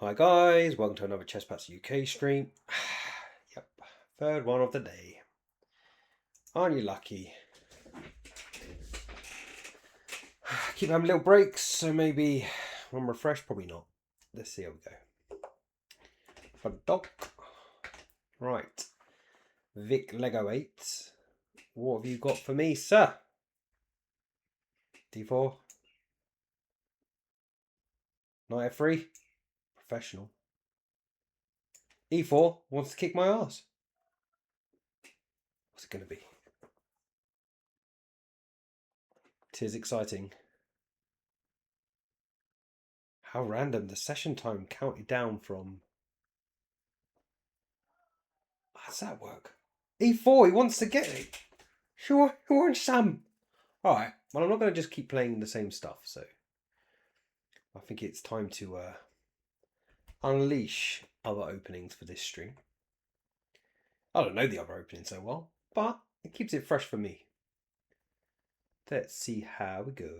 Hi guys, welcome to another ChesspatzerUK stream. Yep, third one of the day. Aren't you lucky? Keep having little breaks, so maybe when refreshed, probably not. Let's see how we go. But dog. Right. Vic Lego 8. What have you got for me, sir? D4. Knight F3. Professional. E4 wants to kick my ass. What's it going to be? Tis exciting. How random. The session time counted down from... How does that work? E4, he wants to get it. Sure, who wants some? Alright, well I'm not going to just keep playing the same stuff, so I think it's time to unleash other openings for this stream. I don't know the other openings so well, but it keeps it fresh for me. Let's see how we go.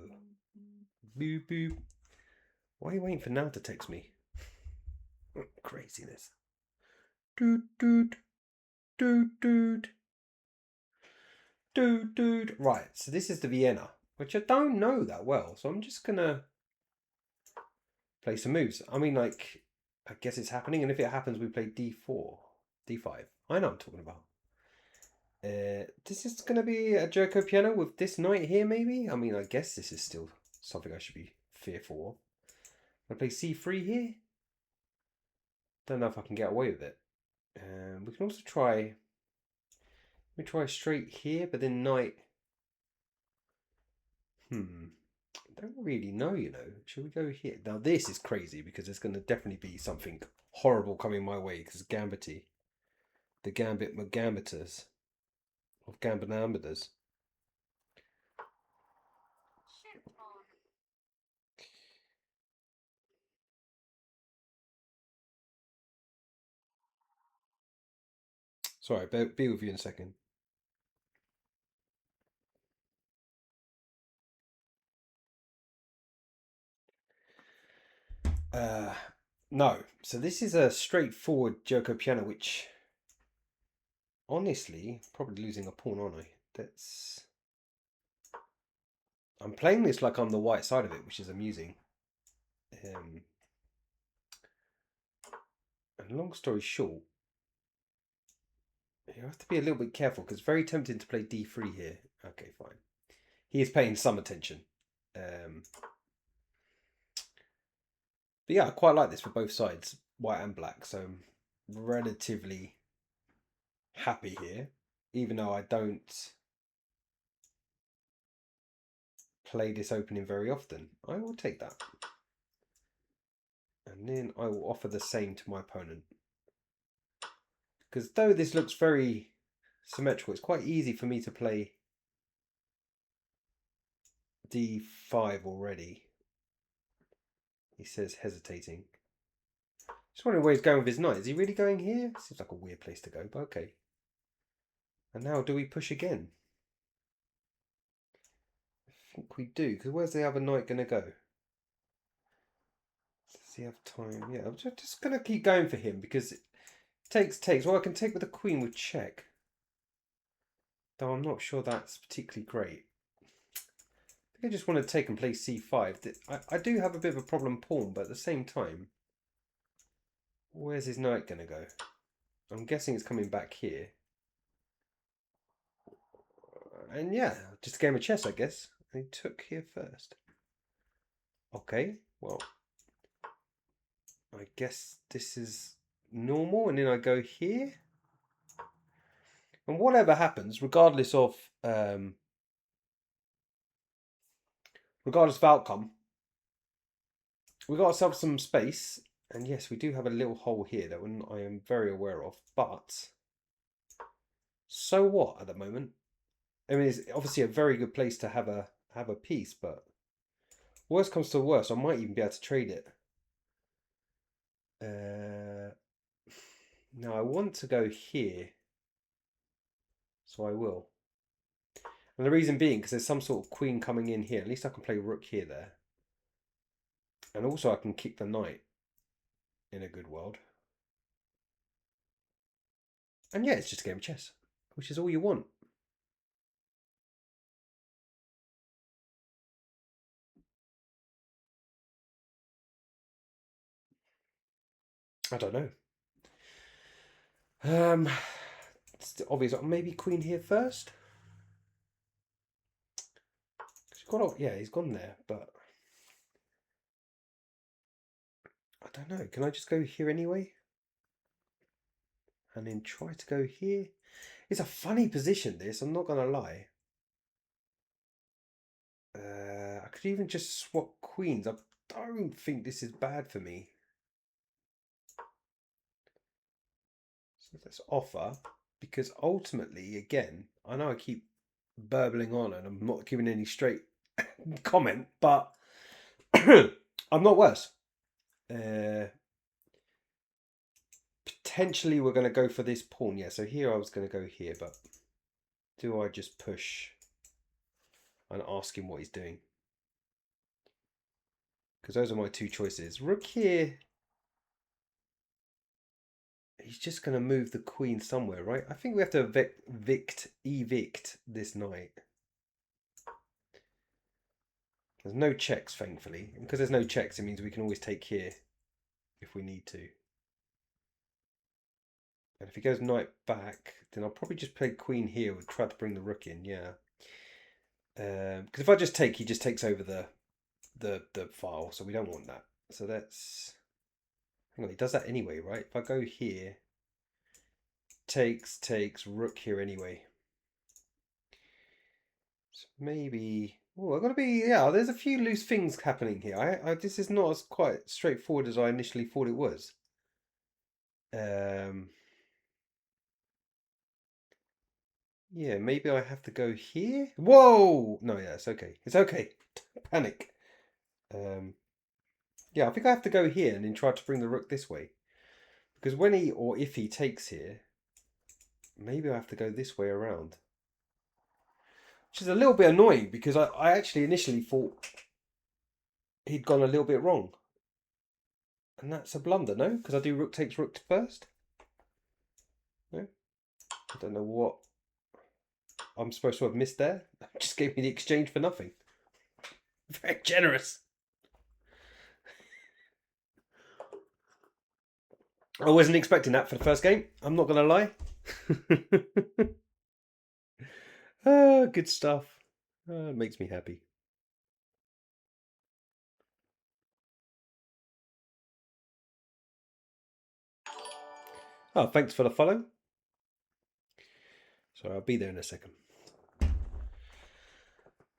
Boop boop. Why are you waiting for now to text me? Craziness. Doot doot. Doot doot. Doot doot. Right, so this is the Vienna, which I don't know that well, so I'm just gonna play some moves. I mean, like, I guess it's happening, and if it happens, we play d4, d5. I know what I'm talking about. This is going to be a Jericho piano with this knight here, maybe? I mean, I guess this is still something I should be fearful of. I play c3 here. Don't know if I can get away with it. We can also try... We try straight here, but then knight... I don't really know, you know. Should we go here? Now, this is crazy because there's going to definitely be something horrible coming my way because Gambity. The Gambit McGambiters. Of Gambitambiters. Sorry, be with you in a second. No. So this is a straightforward Joko piano, which honestly, probably losing a pawn, aren't I? That's... I'm playing this like I'm the white side of it, which is amusing. And long story short, you have to be a little bit careful because it's very tempting to play d3 here. Okay, fine. He is paying some attention. But yeah, I quite like this for both sides, white and black. So I'm relatively happy here, even though I don't play this opening very often. I will take that. And then I will offer the same to my opponent. Because though this looks very symmetrical, it's quite easy for me to play d5 already. He says hesitating. Just wondering where he's going with his knight. Is he really going here? Seems like a weird place to go, but okay. And now do we push again? I think we do, because where's the other knight going to go? Does he have time? Yeah, I'm just going to keep going for him because it takes. Well, I can take with the queen with check. Though I'm not sure that's particularly great. I think I just want to take and play c5. I do have a bit of a problem pawn, but at the same time, where's his knight going to go? I'm guessing it's coming back here. And yeah, just a game of chess, I guess. He took here first. Okay, well, I guess this is normal, and then I go here. And whatever happens, regardless of outcome, we got ourselves some space. And yes, we do have a little hole here that I am very aware of. But so what at the moment? I mean, it's obviously a very good place to have a piece, but worst comes to worst, I might even be able to trade it. Now I want to go here, so I will. And the reason being, because there's some sort of queen coming in here. At least I can play rook here, there. And also I can kick the knight. in a good world. And yeah, it's just a game of chess, which is all you want. I don't know. It's obvious. Maybe queen here first. Yeah, he's gone there, but I don't know. Can I just go here anyway? And then try to go here? It's a funny position, this. I'm not going to lie. I could even just swap queens. I don't think this is bad for me. So let's offer. Because ultimately, again, I know I keep burbling on and I'm not giving any straight comment, but I'm not worse. Potentially we're going to go for this pawn. Yeah, so here I was going to go here, but do I just push and ask him what he's doing? Because those are my two choices. Rook here. He's just going to move the queen somewhere, right? I think we have to evict this knight. There's no checks, thankfully. And because there's no checks, it means we can always take here if we need to. And if he goes knight back, then I'll probably just play queen here. We'll try to bring the rook in, yeah. Because if I just take, he just takes over the file, so we don't want that. So that's... Hang on, he does that anyway, right? If I go here, takes, rook here anyway. So maybe... Oh, I've got to be... Yeah, there's a few loose things happening here. This is not as quite straightforward as I initially thought it was. Yeah, maybe I have to go here. Whoa! No, yeah, it's okay. It's okay. Panic. Yeah, I think I have to go here and then try to bring the rook this way. Because when he, or if he takes here, maybe I have to go this way around. Which is a little bit annoying because I actually initially thought he'd gone a little bit wrong. And that's a blunder, no? Because I do rook takes rook first. No? I don't know what I'm supposed to have missed there. Just gave me the exchange for nothing. Very generous. I wasn't expecting that for the first game. I'm not going to lie. Good stuff. It makes me happy. Oh, thanks for the follow. So I'll be there in a second.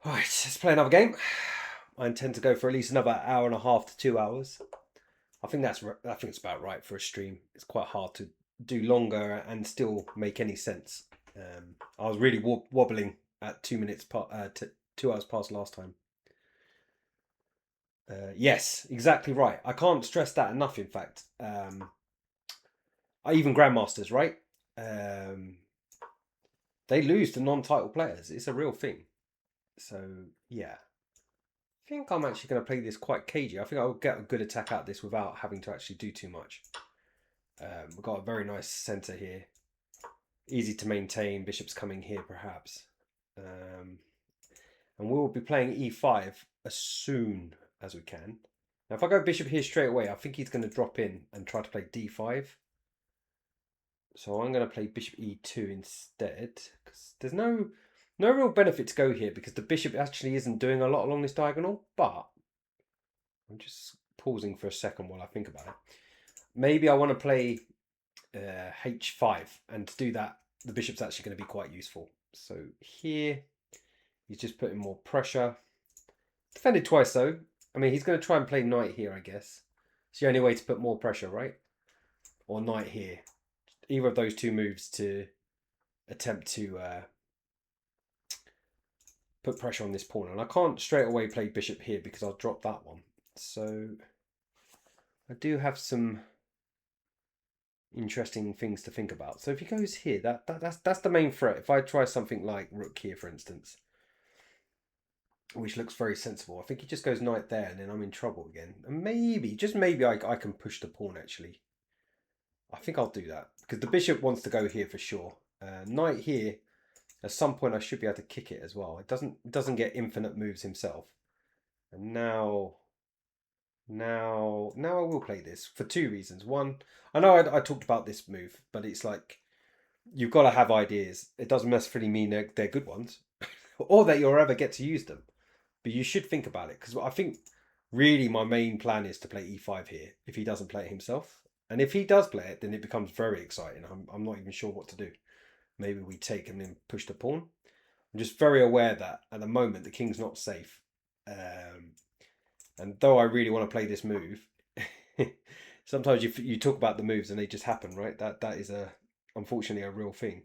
Alright, let's play another game. I intend to go for at least another hour and a half to 2 hours. I think it's about right for a stream. It's quite hard to do longer and still make any sense. I was really wobbling at 2 minutes 2 hours past last time. Yes, exactly right. I can't stress that enough. In fact, even grandmasters, right? They lose to non-title players. It's a real thing. So yeah, I think I'm actually going to play this quite cagey. I think I'll get a good attack out of this without having to actually do too much. We've got a very nice centre here. Easy to maintain. Bishop's coming here perhaps. And we'll be playing e5 as soon as we can. Now if I go bishop here straight away, I think he's going to drop in and try to play d5. So I'm going to play bishop e2 instead. Because there's no real benefit to go here because the bishop actually isn't doing a lot along this diagonal. But I'm just pausing for a second while I think about it. Maybe I want to play h5, and to do that the bishop's actually going to be quite useful. So here he's just putting more pressure. Defended twice though. I mean, he's going to try and play knight here, I guess. It's the only way to put more pressure, right? Or knight here. Either of those two moves to attempt to put pressure on this pawn. And I can't straight away play bishop here because I'll drop that one. So I do have some interesting things to think about. So if he goes here, that's the main threat. If I try something like rook here, for instance, which looks very sensible. I think he just goes knight there, and then I'm in trouble again. And maybe, just maybe, I can push the pawn, actually. I think I'll do that, because the bishop wants to go here for sure. Knight here, at some point I should be able to kick it as well. It doesn't get infinite moves himself. And now I will play this for two reasons. One, I know I talked about this move, but it's like, you've got to have ideas. It doesn't necessarily mean they're good ones, or that you'll ever get to use them. But you should think about it, because I think really my main plan is to play e5 here if he doesn't play it himself. And if he does play it, then it becomes very exciting. I'm not even sure what to do. Maybe we take and then push the pawn. I'm just very aware that at the moment the king's not safe. And though I really want to play this move, sometimes you talk about the moves and they just happen, right? That is unfortunately a real thing.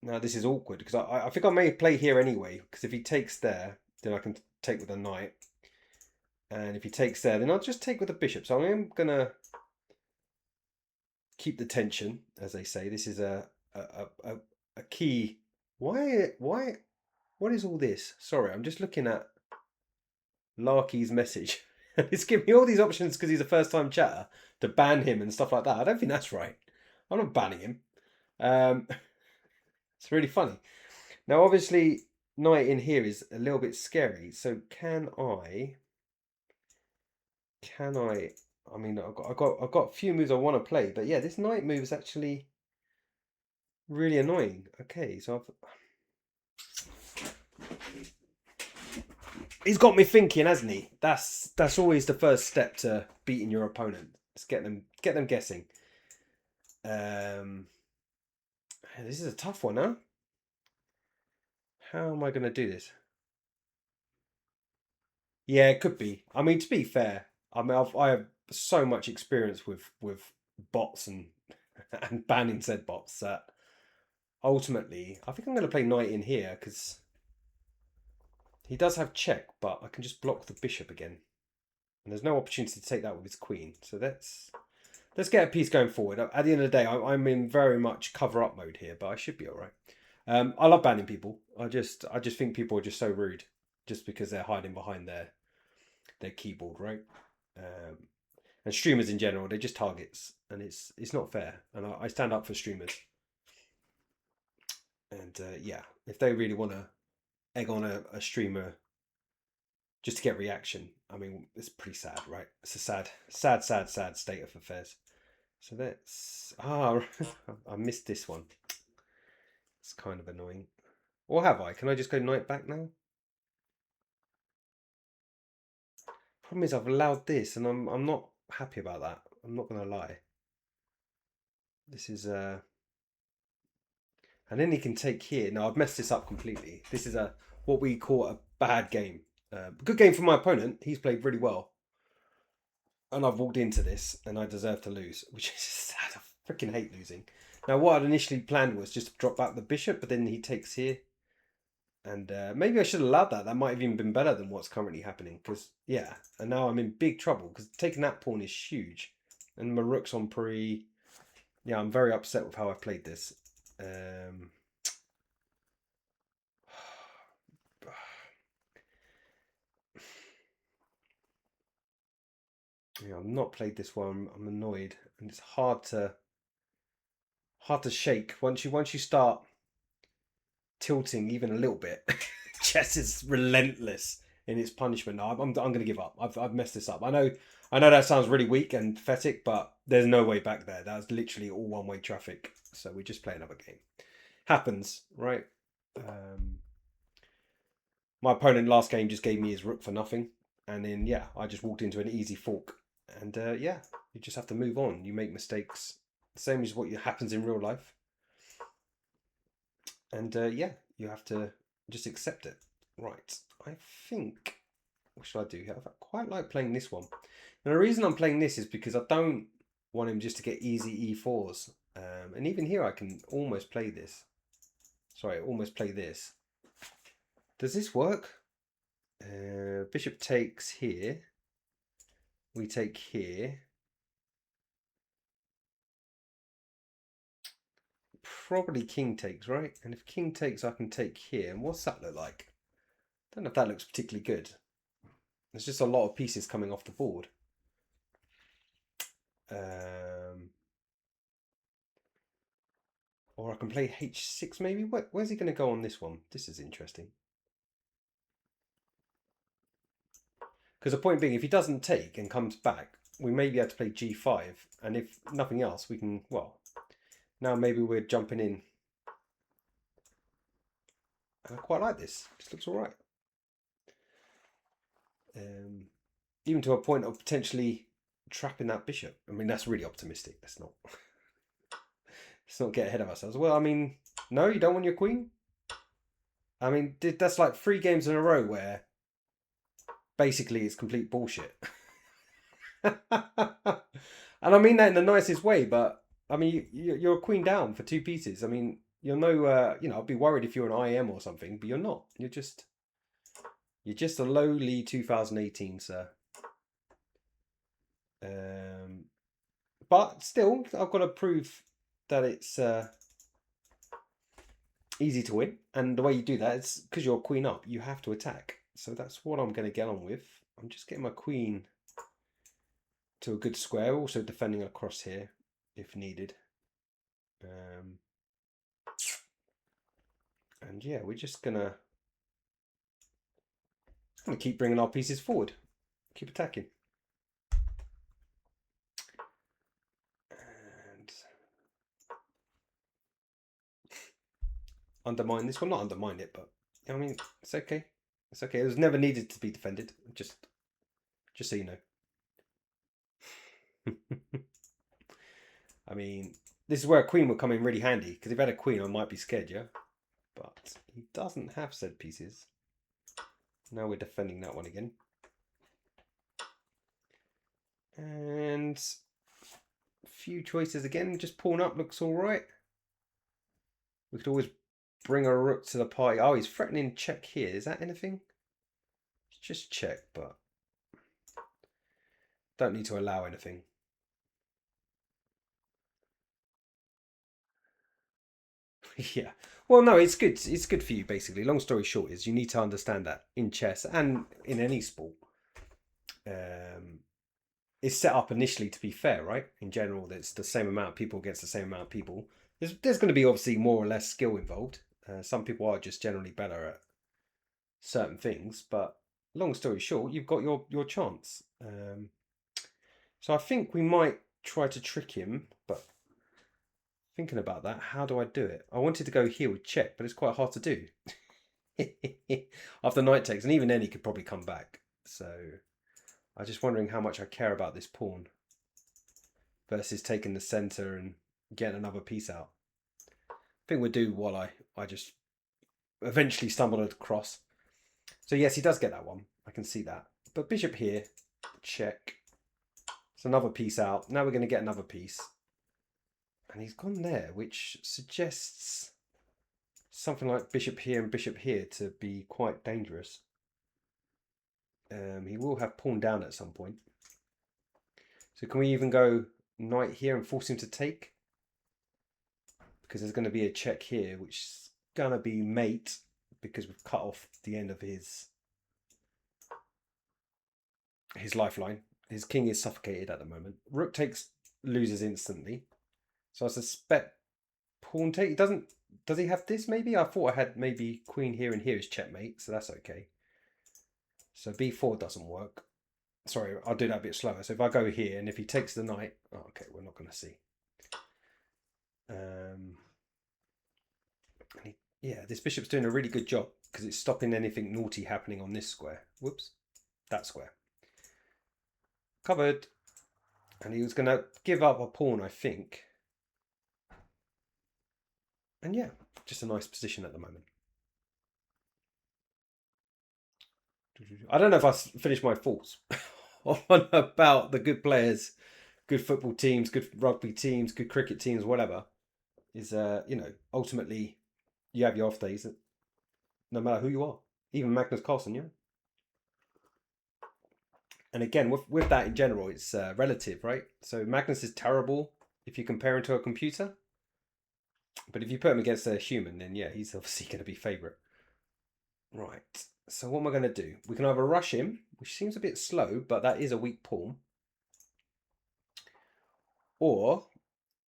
Now this is awkward, because I think I may play here anyway, because if he takes there, then I can take with a knight. And if he takes there, then I'll just take with the bishop. So I am going to keep the tension, as they say. This is a key. Why, what is all this? Sorry, I'm just looking at Larky's message. It's giving me all these options because he's a first-time chatter to ban him and stuff like that. I don't think that's right. I'm not banning him. It's really funny. Now, obviously, knight in here is a little bit scary. So can I? I mean, I've got a few moves I want to play, but yeah, this knight move is actually really annoying. Okay, so he's got me thinking, hasn't he? That's always the first step to beating your opponent. Just get them guessing. This is a tough one, huh? How am I going to do this? Yeah, it could be. I mean, to be fair, I mean, I have so much experience with bots and and banning said bots that ultimately, I think I'm going to play knight in here, because he does have check, but I can just block the bishop again. And there's no opportunity to take that with his queen. So let's get a piece going forward. At the end of the day, I'm in very much cover-up mode here, but I should be all right. I love banning people. I just think people are just so rude, just because they're hiding behind their keyboard, right? And streamers in general, they're just targets, and it's not fair. And I stand up for streamers. And yeah, if they really want to egg on a streamer just to get reaction, I mean, it's pretty sad, right? It's a sad state of affairs. So that's I missed this one. It's kind of annoying. Or have I? Can I just go knight back now? Problem is I've allowed this, and I'm not happy about that. I'm not gonna lie. This is and then he can take here. Now I've messed this up completely. This is what we call a bad game. Good game for my opponent. He's played really well. And I've walked into this and I deserve to lose, which is sad. I freaking hate losing. Now what I'd initially planned was just to drop back the bishop, but then he takes here. And maybe I should have allowed that. That might have even been better than what's currently happening. Because, yeah, and now I'm in big trouble. Because taking that pawn is huge. And my rook's on pre. Yeah, I'm very upset with how I've played this. Yeah, I've not played this one. I'm annoyed. And it's hard to shake. Once you start tilting even a little bit, chess is relentless in its punishment. No, I'm going to give up. I've messed this up. I know that sounds really weak and pathetic, but there's no way back there. That's literally all one-way traffic. So we just play another game. Happens, right? My opponent last game just gave me his rook for nothing. And then, yeah, I just walked into an easy fork. And yeah, you just have to move on. You make mistakes. Same as what happens in real life. And yeah, you have to just accept it. Right, I think, what should I do here? I quite like playing this one. And the reason I'm playing this is because I don't want him just to get easy e4s. And even here I can almost play this. Sorry, almost play this. Does this work? Bishop takes here. We take here. Probably king takes, right? And if king takes, I can take here. And what's that look like? Don't know if that looks particularly good. There's just a lot of pieces coming off the board. Or I can play h6 maybe. Where's he going to go on this one? This is interesting. Because the point being, if he doesn't take and comes back, we may be able to play g5. And if nothing else, we can, well, now maybe we're jumping in. And I quite like this. This looks all right. Even to a point of potentially trapping that bishop. I mean, that's really optimistic. Let's not get ahead of ourselves. Well, I mean, no, you don't want your queen? I mean, that's like 3 games in a row where basically it's complete bullshit. And I mean that in the nicest way, but I mean, you're a queen down for 2 pieces. I mean, you're no, you know, I'd be worried if you're an IM or something, but you're not. You're just a lowly 2018, sir. But still, I've got to prove that it's easy to win. And the way you do that is because you're queen up, you have to attack. So that's what I'm going to get on with. I'm just getting my queen to a good square, also defending across here if needed. And yeah, we're just gonna keep bringing our pieces forward, keep attacking. And undermine this one, not undermine it, but I mean, it's okay. It's okay. It was never needed to be defended. Just so you know. I mean, this is where a queen would come in really handy, because if I had a queen, I might be scared, yeah? But he doesn't have said pieces. Now we're defending that one again. And a few choices again. Just pawn up looks all right. We could always bring a rook to the party. Oh, he's threatening check here. Is that anything? Just check, but don't need to allow anything. Yeah. Well, no, it's good. It's good for you, basically. Long story short is you need to understand that in chess and in any sport, it's set up initially to be fair, right? In general, it's the same amount of people against the same amount of people. There's going to be obviously more or less skill involved. Some people are just generally better at certain things, but long story short, you've got your chance. So I think we might try to trick him, but thinking about that, how do I do it? I wanted to go here with check, but it's quite hard to do. After knight takes, and even then he could probably come back. So I'm just wondering how much I care about this pawn versus taking the center and getting another piece out. I think we'll do what I just eventually stumbled across. So yes, he does get that one. I can see that. But bishop here, check. It's another piece out. Now we're going to get another piece. And he's gone there, which suggests something like bishop here and bishop here to be quite dangerous. He will have pawn down at some point. So can we even go knight here and force him to take? Because there's going to be a check here, which is going to be mate, because we've cut off the end of his lifeline. His king is suffocated at the moment. Rook takes, loses instantly. So I suspect pawn take. Does he have this maybe? I thought I had maybe queen here and here is checkmate, so that's okay. So b4 doesn't work. Sorry, I'll do that a bit slower. So if I go here and if he takes the knight, oh, okay, we're not going to see. Yeah, this bishop's doing a really good job because it's stopping anything naughty happening on this square. Whoops, that square. Covered. And he was going to give up a pawn, I think. And yeah, just a nice position at the moment. I don't know if I finished my thoughts on about the good players, good football teams, good rugby teams, good cricket teams, whatever. Is you know, ultimately you have your off days, no matter who you are, even Magnus Carlsen, yeah. And again, with that in general, it's relative, right? So Magnus is terrible if you compare him to a computer, but if you put him against a human, then yeah, he's obviously going to be favourite. Right, So what am I going to do? We can either rush him, which seems a bit slow, but that is a weak pawn. Or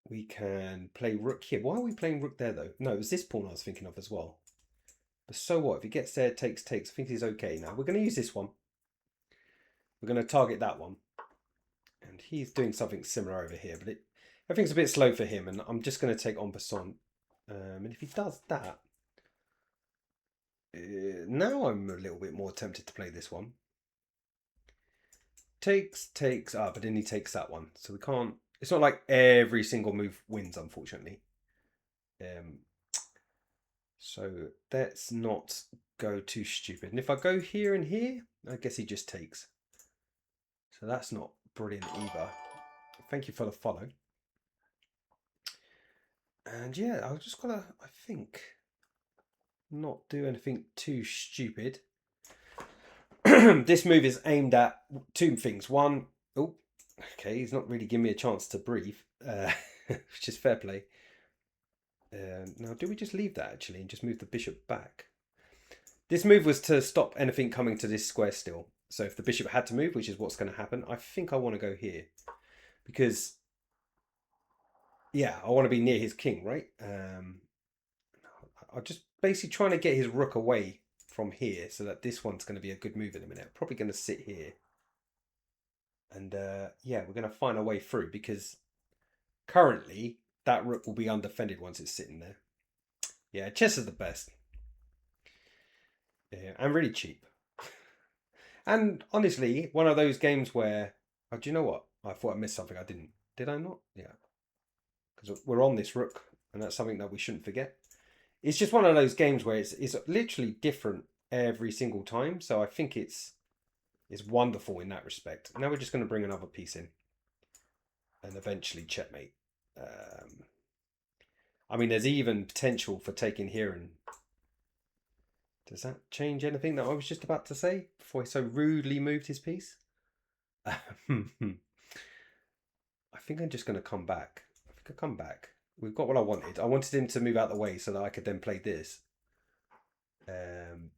we can play rook here. Why are we playing rook there, though? No, it was this pawn I was thinking of as well. But so what? If he gets there, takes. I think he's okay now. We're going to use this one. We're going to target that one. And he's doing something similar over here, but everything's a bit slow for him, and I'm just going to take en passant. And if he does that, now I'm a little bit more tempted to play this one. Takes, but then he takes that one. So we can't, it's not like every single move wins, unfortunately. So let's not go too stupid. And if I go here and here, I guess he just takes. So that's not brilliant either. Thank you for the follow. And yeah, I've just got to, I think, not do anything too stupid. This move is aimed at two things. One, oh, okay, he's not really giving me a chance to breathe, which is fair play. Now, do we just leave that actually and just move the bishop back? This move was to stop anything coming to this square still. So if the bishop had to move, which is what's going to happen, I think I want to go here. Because, yeah, I want to be near his king, right? I'm just basically trying to get his rook away from here so that this one's going to be a good move in a minute. Probably going to sit here. And, yeah, we're going to find our way through because currently that rook will be undefended once it's sitting there. Yeah, chess is the best. Yeah, and really cheap. And honestly, one of those games where, oh, do you know what? I thought I missed something. I didn't. Did I not? Yeah. Because we're on this rook, and that's something that we shouldn't forget. It's just one of those games where it's literally different every single time. So I think it's wonderful in that respect. Now we're just going to bring another piece in, and eventually checkmate. I mean, there's even potential for taking here and. Does that change anything that I was just about to say before he so rudely moved his piece? I think I'm just going to come back. I think I'll come back. We've got what I wanted. I wanted him to move out the way so that I could then play this.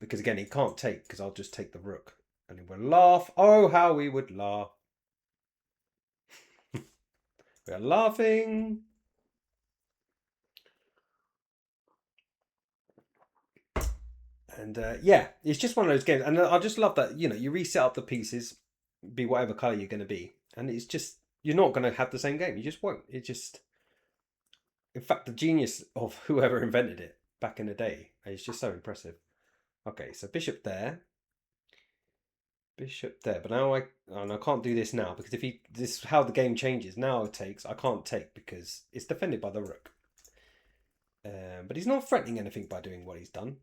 Because again, he can't take because I'll just take the rook. And he will laugh. Oh, how we would laugh. We are laughing. And yeah, it's just one of those games. And I just love that, you know, you reset up the pieces, be whatever colour you're going to be. And it's just, you're not going to have the same game. You just won't. It just, in fact, the genius of whoever invented it back in the day is just so impressive. Okay, so bishop there. Bishop there. But now I can't do this now because if this is how the game changes. Now it takes, I can't take because it's defended by the rook. But he's not threatening anything by doing what he's done.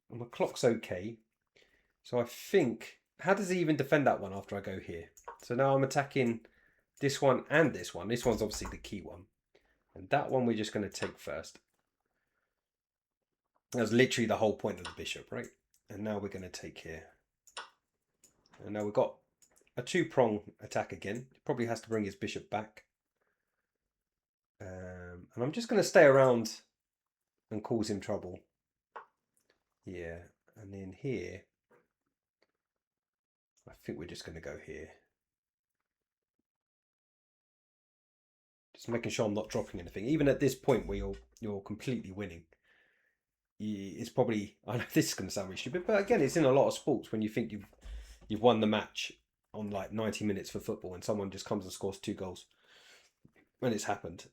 And my clock's okay. So I think, how does he even defend that one after I go here? So now I'm attacking this one and this one. This one's obviously the key one. And that one we're just going to take first. That's literally the whole point of the bishop, right? And now we're going to take here. And now we've got a two-prong attack again. He probably has to bring his bishop back. And I'm just going to stay around and cause him trouble. Yeah, and then here, I think we're just going to go here. Just making sure I'm not dropping anything. Even at this point where you're completely winning, it's probably, I know this is going to sound really stupid, but again, it's in a lot of sports when you think you've won the match on like 90 minutes for football and someone just comes and scores 2 goals. When it's happened.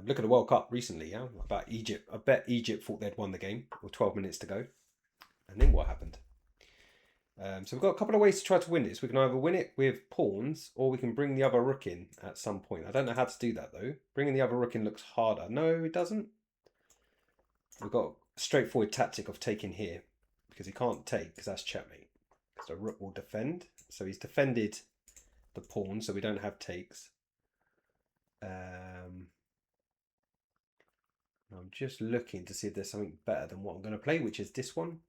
Look at the World Cup recently, yeah, about Egypt. I bet Egypt thought they'd won the game with 12 minutes to go. And then what happened? So we've got a couple of ways to try to win this. We can either win it with pawns or we can bring the other rook in at some point. I don't know how to do that though. Bringing the other rook in looks harder. No, it doesn't. We've got a straightforward tactic of taking here because he can't take because that's checkmate. Because the rook will defend. So he's defended the pawn so we don't have takes. I'm just looking to see if there's something better than what I'm going to play, which is this one.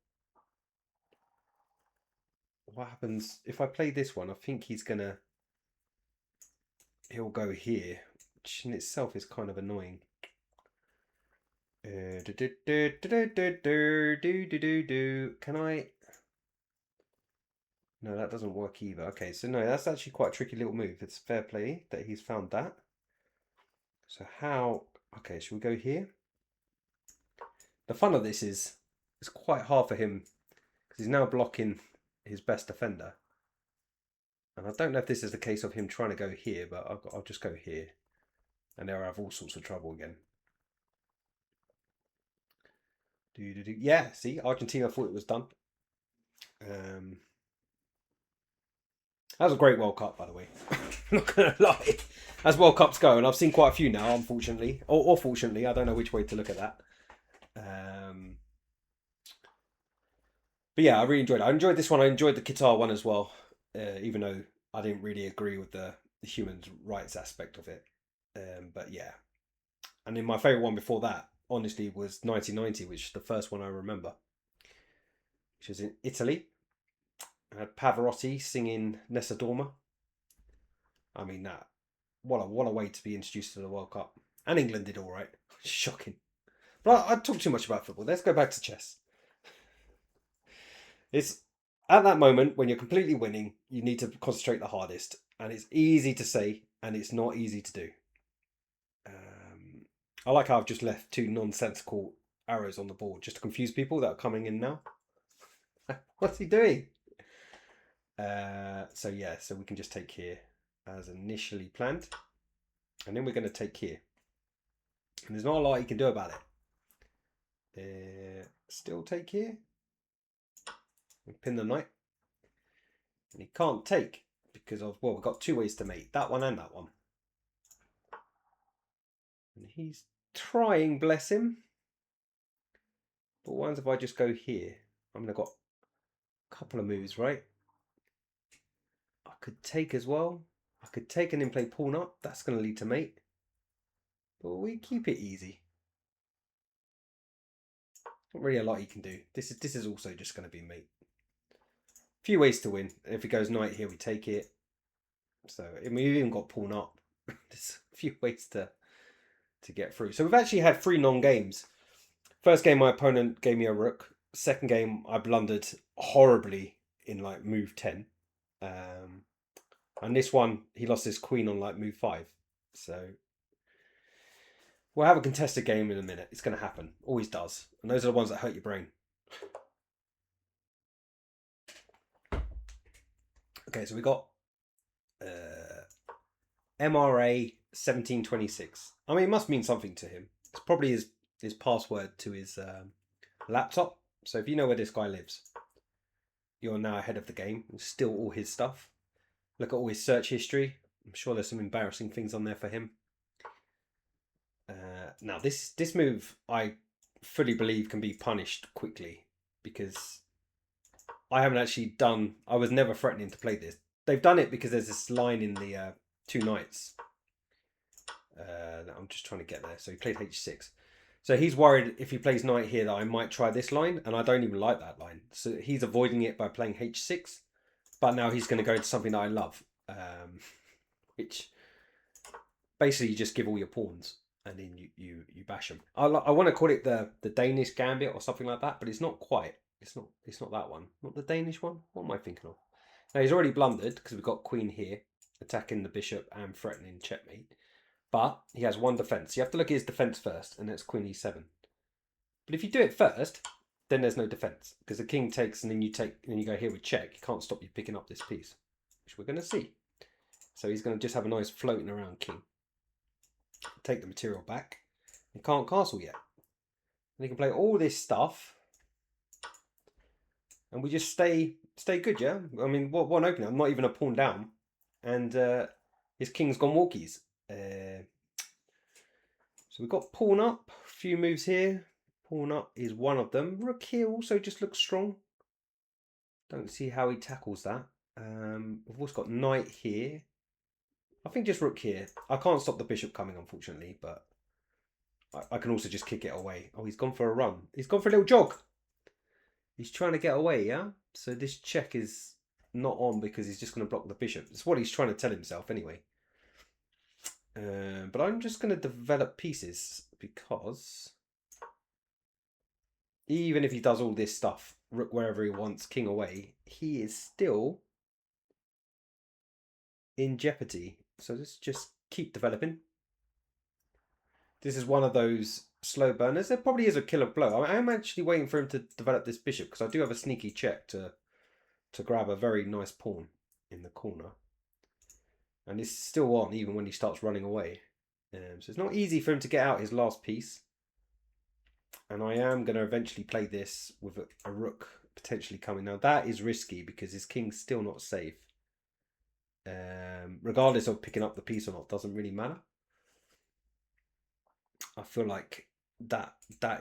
What happens if I play this one? I think he'll go here, which in itself is kind of annoying. Can I? No, that doesn't work either. Okay, so no, that's actually quite a tricky little move. It's fair play that he's found that. So how... Okay, should we go here? The fun of this is it's quite hard for him because he's now blocking his best defender. And I don't know if this is the case of him trying to go here, but I'll just go here. And they'll have all sorts of trouble again. Yeah, see, Argentina thought it was done. That was a great World Cup, by the way. I'm not going to lie. As World Cups go, and I've seen quite a few now, unfortunately. Or fortunately, I don't know which way to look at that. But yeah, I really enjoyed it. I enjoyed this one. I enjoyed the Qatar one as well, even though I didn't really agree with the human rights aspect of it. But yeah. And then my favourite one before that, honestly, was 1990, which is the first one I remember, which was in Italy. I had Pavarotti singing Nessa Dorma. I mean, that what a way to be introduced to the World Cup. And England did all right. Shocking. But I talk too much about football. Let's go back to chess. It's at that moment when you're completely winning, you need to concentrate the hardest. And it's easy to say, and it's not easy to do. I like how I've just left two nonsensical arrows on the board just to confuse people that are coming in now. What's he doing? So yeah, so we can just take here as initially planned. And then we're going to take here. And there's not a lot you can do about it. Still take here. We pin the knight. And he can't take because of, well, we've got two ways to mate. That one and that one. And he's trying, bless him. But what happens if I just go here? I'm going to got a couple of moves, right? I could take as well. I could take and then play pawn up. That's going to lead to mate. But we keep it easy. Not really a lot you can do. This is also just going to be mate. Few ways to win. If it goes knight here, we take it. So I mean, we've even got pawn up. There's a few ways to get through. So we've actually had 3 non-games. First game, my opponent gave me a rook. Second game, I blundered horribly in like move 10. And this one, he lost his queen on like move 5. So we'll have a contested game in a minute. It's going to happen. Always does. And those are the ones that hurt your brain. Okay, so we got MRA 1726. I mean, it must mean something to him. It's probably his password to his laptop. So if you know where this guy lives, you're now ahead of the game. Steal all his stuff. Look at all his search history. I'm sure there's some embarrassing things on there for him. Now, this move, I fully believe can be punished quickly because I haven't actually done... I was never threatening to play this. They've done it because there's this line in the 2 knights. I'm just trying to get there. So he played h6. So he's worried if he plays knight here that I might try this line, and I don't even like that line. So he's avoiding it by playing h6. But now he's going to go into something that I love, which basically you just give all your pawns and then you bash them. I want to call it the Danish gambit or something like that, but it's not quite. It's not that one. Not the Danish one. What am I thinking of? Now he's already blundered because we've got queen here attacking the bishop and threatening checkmate. But he has one defense. You have to look at his defense first, and that's queen e7. But if you do it first, then there's no defense because the king takes and then you take and then you go here with check. You can't stop you picking up this piece, which we're going to see. So he's going to just have a nice floating around king. Take the material back. He can't castle yet. And he can play all this stuff. And we just stay good, yeah? I mean, what an opening. I'm not even a pawn down. And his king's gone walkies. So we've got pawn up. A few moves here. Pawn up is one of them. Rook here also just looks strong. Don't see how he tackles that. We've also got knight here. I think just rook here. I can't stop the bishop coming, unfortunately, but I can also just kick it away. Oh, he's gone for a run. He's gone for a little jog. He's trying to get away, yeah? So this check is not on because he's just going to block the bishop. It's what he's trying to tell himself anyway. But I'm just going to develop pieces because even if he does all this stuff, rook wherever he wants, king away, he is still in jeopardy. So let's just keep developing. This is one of those slow burners. There probably is a killer blow. I am actually waiting for him to develop this bishop because I do have a sneaky check to grab a very nice pawn in the corner. And it's still on even when he starts running away. So it's not easy for him to get out his last piece. And I am going to eventually play this with a rook potentially coming. Now that is risky because his king's still not safe. Regardless of picking up the piece or not, doesn't really matter. I feel like that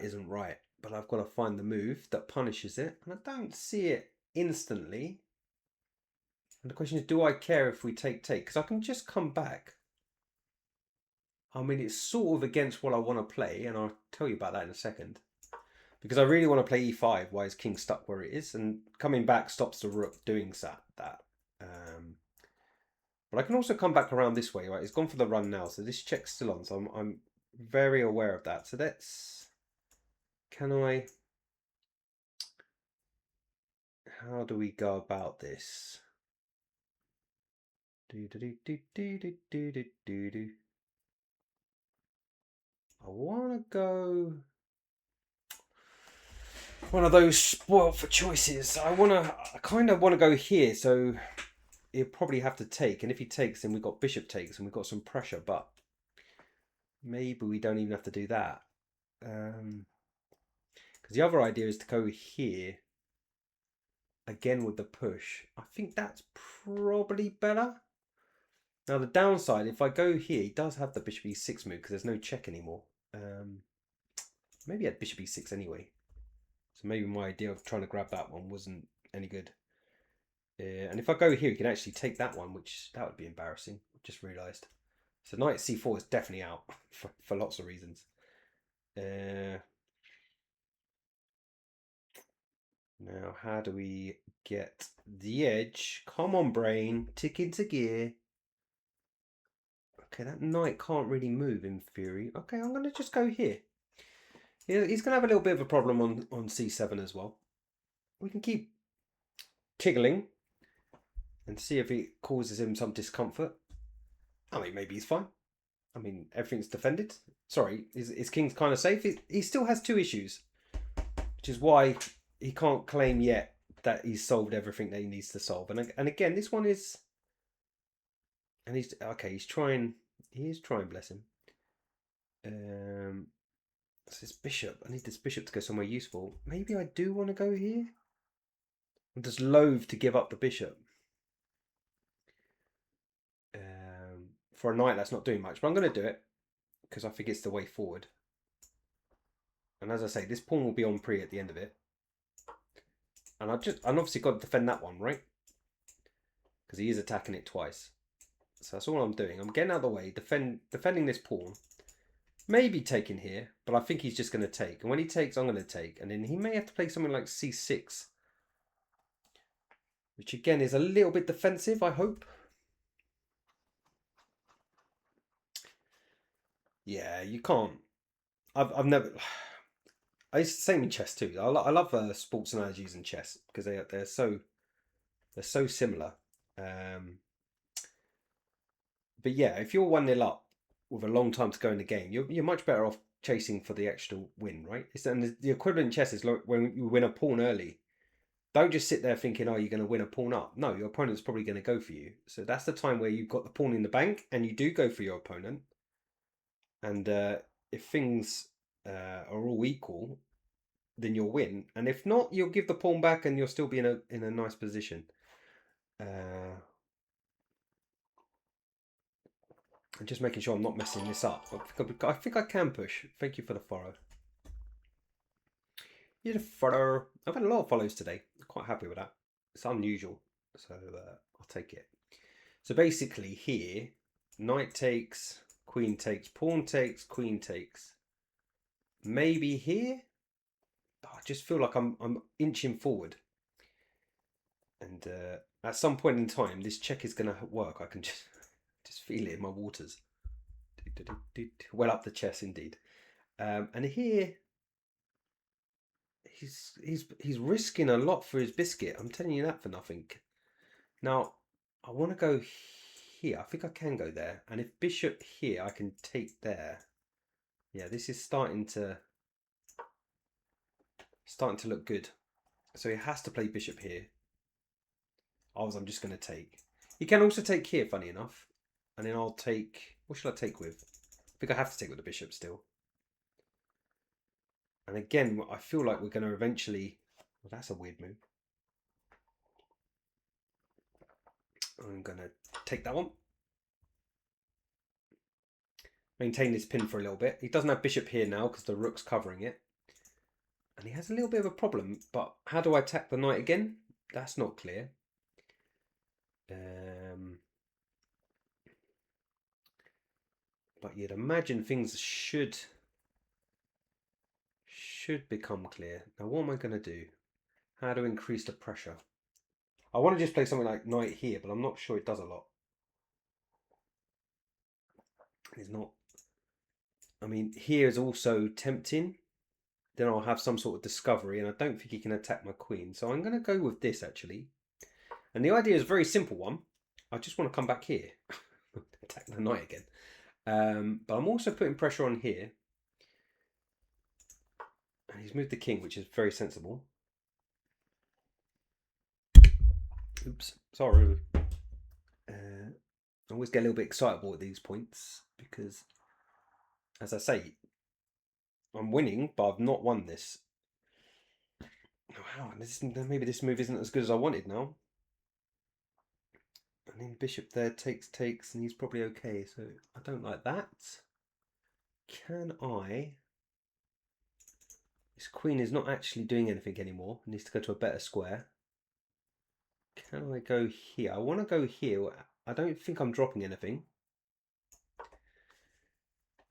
isn't right. But I've got to find the move that punishes it. And I don't see it instantly. And the question is, do I care if we take? Because I can just come back. I mean, it's sort of against what I want to play, and I'll tell you about that in a second. Because I really want to play e5 while his king's stuck where it is, and coming back stops the rook doing that. But I can also come back around this way, right? It's gone for the run now, so this check's still on, so I'm very aware of that. So let's... How do we go about this? I want to go one of those spoiled for choices. I kind of want to go here, so he'll probably have to take. And if he takes, then we've got bishop takes and we've got some pressure. But maybe we don't even have to do that. Because the other idea is to go here again with the push. I think that's probably better. Now the downside, if I go here, he does have the bishop e6 move because there's no check anymore. Maybe he had bishop e6 anyway. So maybe my idea of trying to grab that one wasn't any good. And if I go here, he can actually take that one, which that would be embarrassing. Just realised. So knight c4 is definitely out for lots of reasons. Now, how do we get the edge? Come on, brain. Tick into gear. Okay, that knight can't really move in theory. Okay, I'm going to just go here. Yeah, he's going to have a little bit of a problem on c7 as well. We can keep tickling and see if it causes him some discomfort. I mean, maybe he's fine. I mean, everything's defended. Sorry, his king's kind of safe. He still has two issues, which is why he can't claim yet that he's solved everything that he needs to solve. And again, this one is... And he's... Okay, he's trying... He is trying, bless him. It's this bishop. I need this bishop to go somewhere useful. Maybe I do want to go here. I'm just loath to give up the bishop. For a knight, that's not doing much, but I'm going to do it because I think it's the way forward. And as I say, this pawn will be on pre at the end of it. And I'm obviously got to defend that one, right? Because he is attacking it twice. So that's all I'm doing. I'm getting out of the way, defending this pawn. Maybe taking here, but I think he's just going to take. And when he takes, I'm going to take. And then he may have to play something like c6. Which again is a little bit defensive, I hope. Yeah, you can't. I've never... It's the same in chess too. I love sports analogies in chess because they're so similar. But yeah, if you're 1-0 up with a long time to go in the game, you're much better off chasing for the extra win, right? And the equivalent in chess is like when you win a pawn early. Don't just sit there thinking, oh, you're going to win a pawn up. No, your opponent's probably going to go for you. So that's the time where you've got the pawn in the bank and you do go for your opponent. And if things are all equal, then you'll win. And if not, you'll give the pawn back and you'll still be in a nice position. And just making sure I'm not messing this up. I think I can push. Thank you for the follow. You're the follow. I've had a lot of follows today. I'm quite happy with that. It's unusual, so I'll take it. So basically here, knight takes, queen takes, pawn takes, queen takes. Maybe here. I just feel like I'm inching forward. And at some point in time, this check is going to work. I can just feel it in my waters. Well up the chest indeed. And here, he's risking a lot for his biscuit. I'm telling you that for nothing. Now, I want to go here. I think I can go there. And if bishop here, I can take there. Yeah, this is starting to look good. So he has to play bishop here. I'm just going to take. He can also take here, funny enough. And then I'll take... What should I take with? I think I have to take with the bishop still. And again, I feel like we're going to eventually... Well, that's a weird move. I'm going to take that one. Maintain this pin for a little bit. He doesn't have bishop here now because the rook's covering it. And he has a little bit of a problem. But how do I attack the knight again? That's not clear. But you'd imagine things should become clear. Now what am I going to do? How to increase the pressure? I want to just play something like knight here, but I'm not sure it does a lot. It's not. I mean, here is also tempting. Then I'll have some sort of discovery, and I don't think he can attack my queen. So I'm going to go with this, actually. And the idea is a very simple one. I just want to come back here. Attack the knight again. But I'm also putting pressure on here. And he's moved the king, which is very sensible. Oops, sorry. I always get a little bit excitable at these points because, as I say, I'm winning, but I've not won this. Wow, maybe this move isn't as good as I wanted now. And then bishop there takes, and he's probably okay. So I don't like that. Can I? This queen is not actually doing anything anymore. It needs to go to a better square. Can I go here? I want to go here. I don't think I'm dropping anything.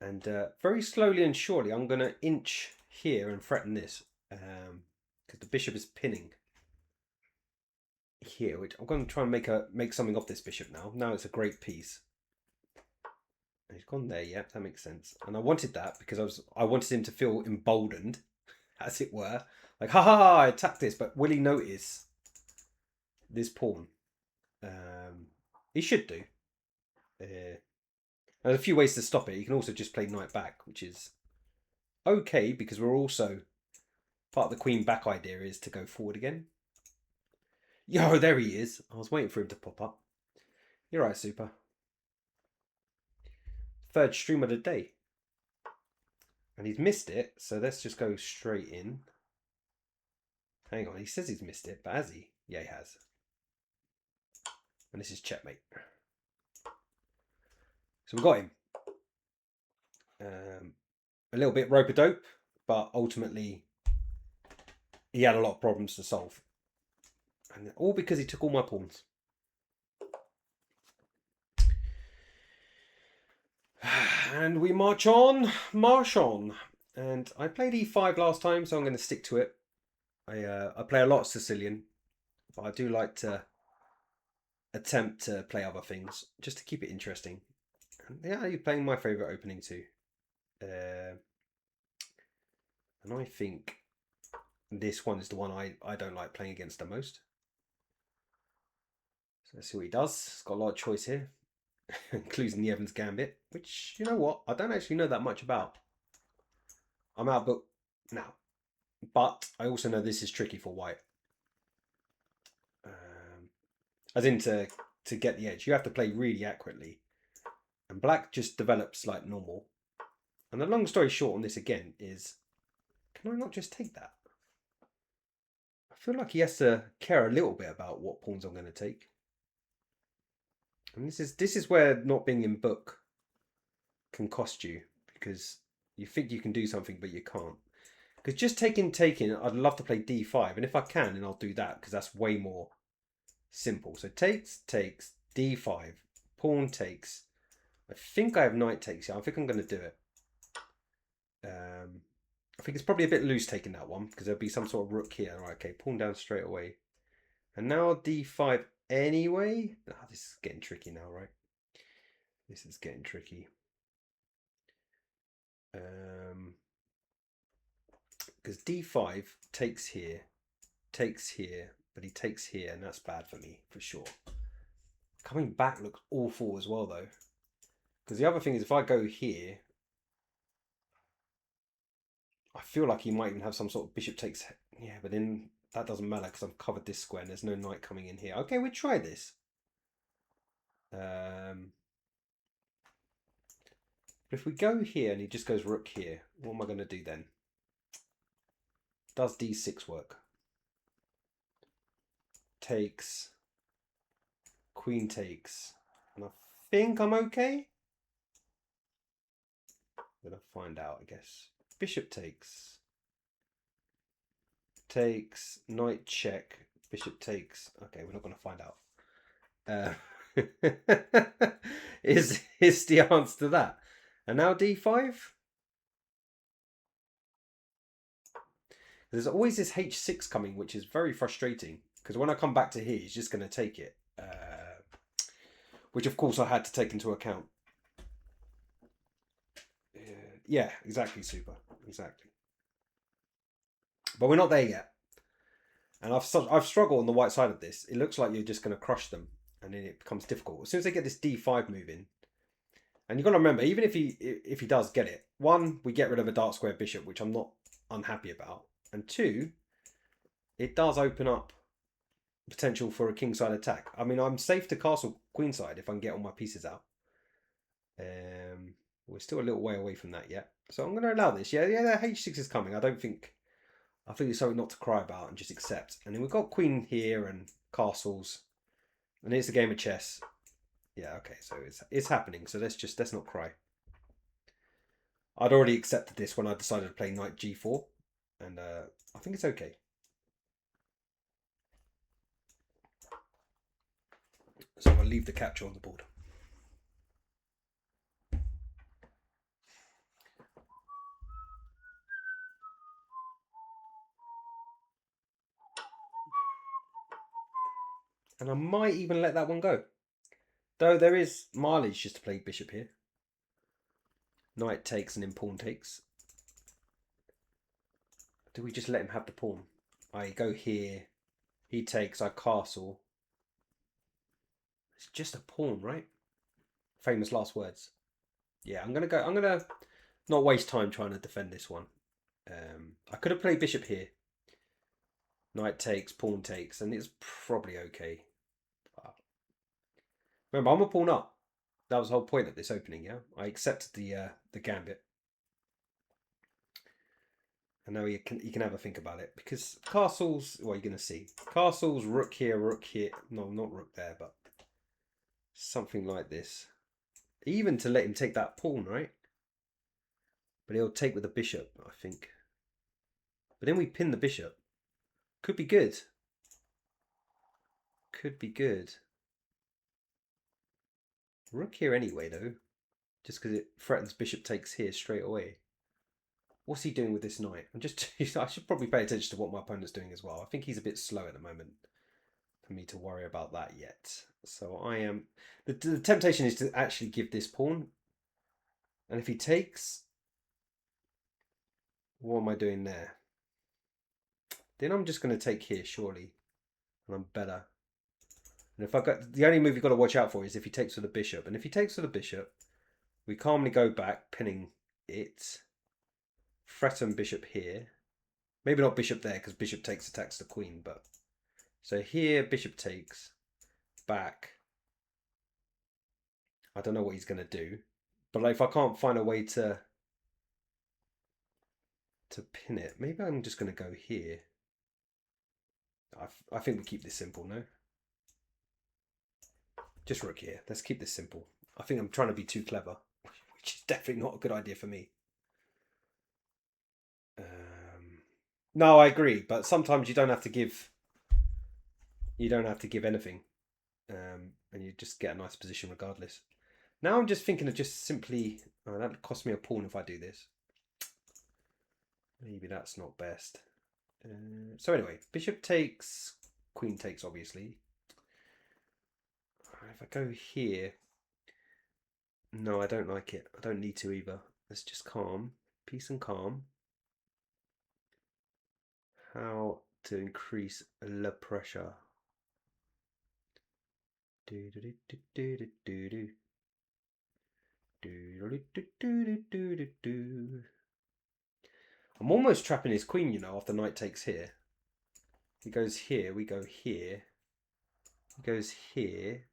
And very slowly and surely, I'm going to inch here and threaten this. Because the bishop is pinning here. Which I'm going to try and make something of this bishop now. Now it's a great piece. And he's gone there. Yep, that makes sense. And I wanted that because I wanted him to feel emboldened, as it were. Like, ha ha ha, I attacked this. But will he notice this pawn? He should do. There's a few ways to stop it. You can also just play knight back, which is okay because we're also part of the queen back idea is to go forward again. Yo, there he is. I was waiting for him to pop up. You're right, Super. Third stream of the day. And he's missed it, so let's just go straight in. Hang on, he says he's missed it, but has he? Yeah, he has. And this is checkmate. So we got him. A little bit rope-a-dope, but ultimately he had a lot of problems to solve. And all because he took all my pawns. And we march on. And I played e5 last time, so I'm going to stick to it. I play a lot of Sicilian, but I do like to attempt to play other things just to keep it interesting. And yeah, you're playing my favourite opening too. And I think this one is the one I don't like playing against the most. So let's see what he does. He's got a lot of choice here, including the Evans Gambit, which, you know what, I don't actually know that much about. I'm out of book now. But I also know this is tricky for white. As in to get the edge. You have to play really accurately. And black just develops like normal. And the long story short on this again is, can I not just take that? I feel like he has to care a little bit about what pawns I'm going to take. And this is where not being in book can cost you. Because you think you can do something, but you can't. Because just taking, I'd love to play d5. And if I can, then I'll do that. Because that's way more simple. So takes, d5. Pawn takes. I think I have knight takes. Yeah, I think I'm going to do it. I think it's probably a bit loose taking that one. Because there'll be some sort of rook here. All right, okay, pawn down straight away. And now d5 anyway. Ah, this is getting tricky now, right? This is getting tricky. Because d5 takes here, but he takes here, and that's bad for me, for sure. Coming back looks awful as well, though. Because the other thing is, if I go here, I feel like he might even have some sort of bishop takes. Yeah, but then that doesn't matter because I've covered this square and there's no knight coming in here. Okay, we'll try this. But if we go here and he just goes rook here, what am I going to do then? Does d6 work? Takes. Queen takes. And I think I'm okay. Gonna find out, I guess. Bishop takes. Takes. Knight check. Bishop takes. Okay, we're not gonna find out. Is the answer to that? And now d5. There's always this h6 coming, which is very frustrating because when I come back to here, he's just going to take it, which of course I had to take into account. Yeah, exactly, super, exactly. But we're not there yet, and I've struggled on the white side of this. It looks like you're just going to crush them, and then it becomes difficult as soon as they get this d5 moving. And you've got to remember, even if he does get it, one, we get rid of a dark square bishop, which I'm not unhappy about, and two, it does open up potential for a kingside attack. I mean, I'm safe to castle queenside if I can get all my pieces out. We're still a little way away from that yet, so I'm going to allow this. Yeah, the h6 is coming. I think it's something not to cry about and just accept. And then we've got queen here and castles, and it's a game of chess. Yeah, okay, so it's happening. So let's not cry. I'd already accepted this when I decided to play knight g4, and I think it's okay. So I'll leave the capture on the board. And I might even let that one go. Though there is mileage just to play bishop here. Knight takes and then pawn takes. Do we just let him have the pawn? I go here. He takes, I castle. It's just a pawn, right? Famous last words. Yeah, I'm gonna not waste time trying to defend this one. I could have played bishop here. Knight takes, pawn takes, and it's probably okay. Remember, I'm a pawn up. That was the whole point of this opening, yeah? I accepted the gambit. And now you can have a think about it. Because castles, well, you're going to see. Castles, rook here, rook here. No, not rook there, but something like this. Even to let him take that pawn, right? But he'll take with the bishop, I think. But then we pin the bishop. Could be good. Could be good. Rook here anyway, though. Just because it threatens bishop takes here straight away. What's he doing with this knight? I should probably pay attention to what my opponent's doing as well. I think he's a bit slow at the moment for me to worry about that yet. So I am... The temptation is to actually give this pawn. And if he takes... What am I doing there? Then I'm just going to take here, surely. And I'm better. And if I got... The only move you've got to watch out for is if he takes with the bishop. And if he takes with the bishop, we calmly go back, pinning it. Threaten bishop here. Maybe not bishop there, because bishop takes attacks the queen, but... So here, bishop takes. Back. I don't know what he's going to do. But like, if I can't find a way to pin it, maybe I'm just going to go here. I think we keep this simple, no? Just rook here. Let's keep this simple. I think I'm trying to be too clever, which is definitely not a good idea for me. No, I agree, but sometimes you don't have to give. You don't have to give anything, and you just get a nice position regardless. Now I'm just thinking of just simply. Oh, that'd cost me a pawn if I do this. Maybe that's not best. So anyway, bishop takes, queen takes, obviously. If I go here, no, I don't like it. I don't need to either. Let's just calm, peace and calm. How to increase the pressure? Do do do do do do do. Do do do do do do. I'm almost trapping his queen, you know, after knight takes here. He goes here, we go here. He goes here.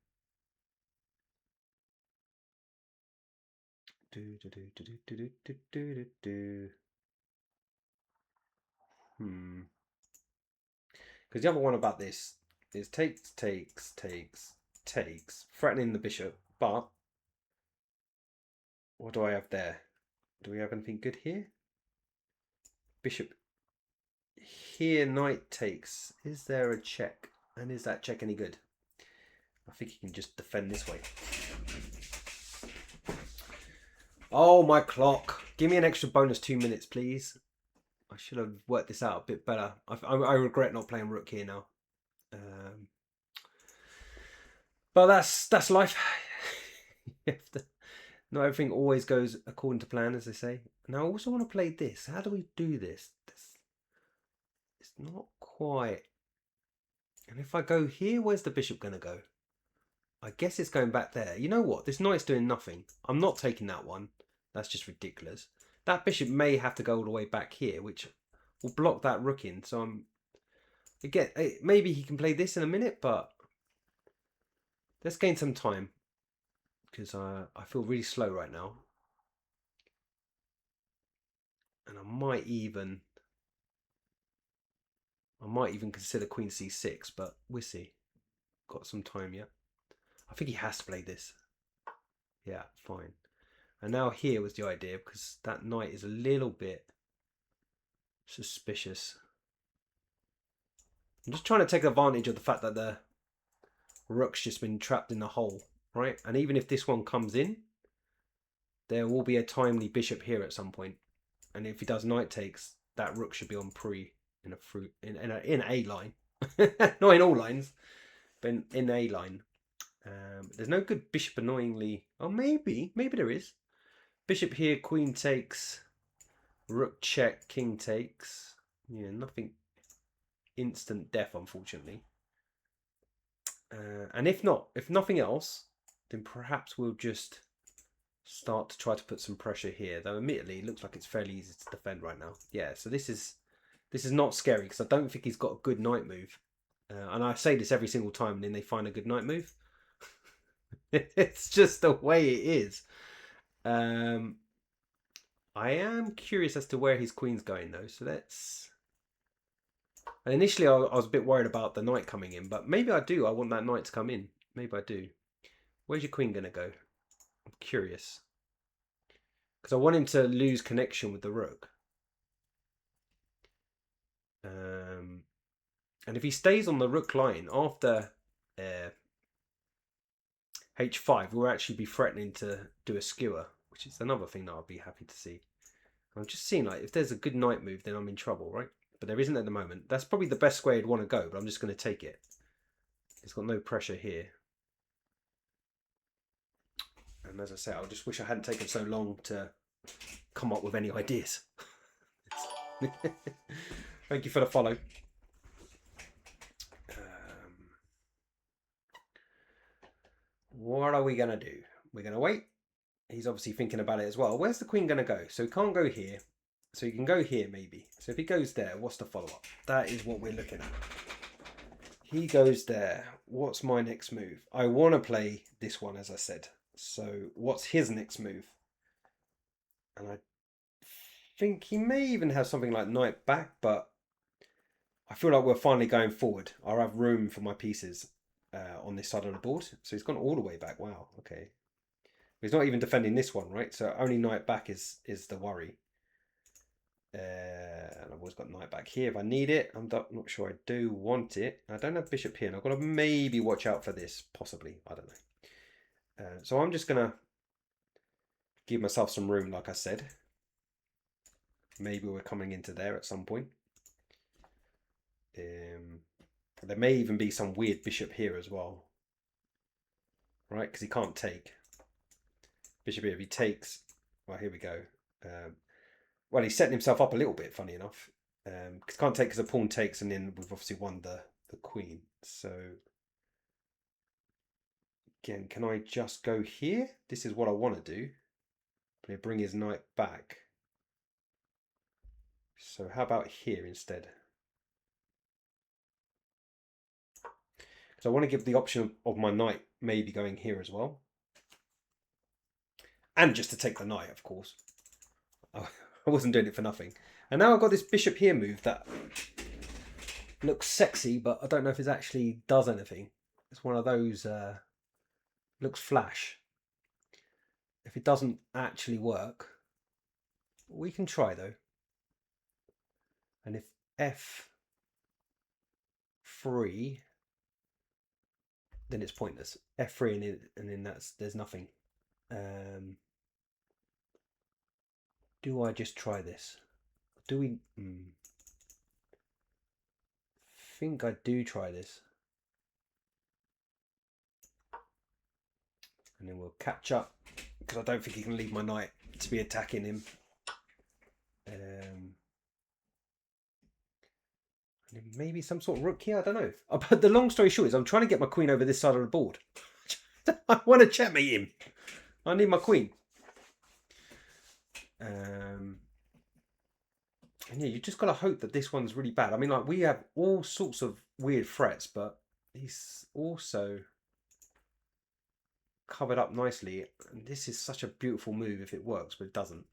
Do do do do do do do do do do. Because the other one about this is takes, takes, takes, takes, threatening the bishop. But what do I have there? Do we have anything good here? Bishop here, knight takes. Is there a check? And is that check any good? I think he can just defend this way. Oh, my clock. Give me an extra bonus 2 minutes, please. I should have worked this out a bit better. I regret not playing rook here now. But that's life. Not everything always goes according to plan, as they say. Now, I also want to play this. How do we do this? It's not quite. And if I go here, where's the bishop going to go? I guess it's going back there. You know what? This knight's doing nothing. I'm not taking that one. That's just ridiculous. That bishop may have to go all the way back here, which will block that rook in. So again, maybe he can play this in a minute, but let's gain some time because I feel really slow right now. And I might even consider queen c6, but we'll see. Got some time yet. I think he has to play this. Yeah, fine. And now here was the idea, because that knight is a little bit suspicious. I'm just trying to take advantage of the fact that the rook's just been trapped in the hole, right? And even if this one comes in, there will be a timely bishop here at some point. And if he does knight takes, that rook should be on pre in a line. Not in all lines, but in a line. There's no good bishop annoyingly. Oh, maybe there is. Bishop here, queen takes, rook check, king takes. Yeah, nothing instant death, unfortunately. And if nothing else, then perhaps we'll just start to try to put some pressure here. Though admittedly, it looks like it's fairly easy to defend right now. Yeah, so this is not scary because I don't think he's got a good knight move. And I say this every single time, and then they find a good knight move. It's just the way it is. I am curious as to where his queen's going though. So let's. And initially, I was a bit worried about the knight coming in, but maybe I do. I want that knight to come in. Maybe I do. Where's your queen going to go? I'm curious. Because I want him to lose connection with the rook. And if he stays on the rook line after h5, we'll actually be threatening to do a skewer, which is another thing that I'll be happy to see. I'm just seeing, like, if there's a good knight move, then I'm in trouble, right? But there isn't at the moment. That's probably the best way I'd want to go, but I'm just going to take it. It's got no pressure here. And as I say, I just wish I hadn't taken so long to come up with any ideas. Thank you for the follow. What are we going to do? We're going to wait. He's obviously thinking about it as well. Where's the queen going to go? So he can't go here. So he can go here maybe. So if he goes there, what's the follow-up? That is what we're looking at. He goes there. What's my next move? I want to play this one, as I said. So what's his next move? And I think he may even have something like knight back, but I feel like we're finally going forward. I'll have room for my pieces on this side of the board. So he's gone all the way back. Wow, okay. He's not even defending this one, right? So only knight back is the worry. And I've always got knight back here if I need it. I'm not sure I do want it. I don't have bishop here, and I've got to maybe watch out for this, possibly. I don't know. So I'm just going to give myself some room, like I said. Maybe we're coming into there at some point. There may even be some weird bishop here as well. Right, because he can't take. Bishop here, if he takes... Well, here we go. Well, he's setting himself up a little bit, funny enough. Because can't take because the pawn takes, and then we've obviously won the queen. So Again, can I just go here? This is what I want to do. Bring his knight back. So how about here instead? So I want to give the option of my knight maybe going here as well. And just to take the knight, of course. I wasn't doing it for nothing. And now I've got this bishop here move that looks sexy, but I don't know if it actually does anything. It's one of those, looks flash. If it doesn't actually work, we can try though. And if F3, then it's pointless. F3 and then there's nothing. Do I just try this? Do we? Think I do try this. And then we'll catch up because I don't think he can leave my knight to be attacking him. Maybe some sort of rook here, I don't know. But the long story short is I'm trying to get my queen over this side of the board. I want to checkmate him. I need my queen. And yeah, you just got to hope that this one's really bad. I mean, like, we have all sorts of weird threats, but he's also covered up nicely. And this is such a beautiful move if it works, but it doesn't.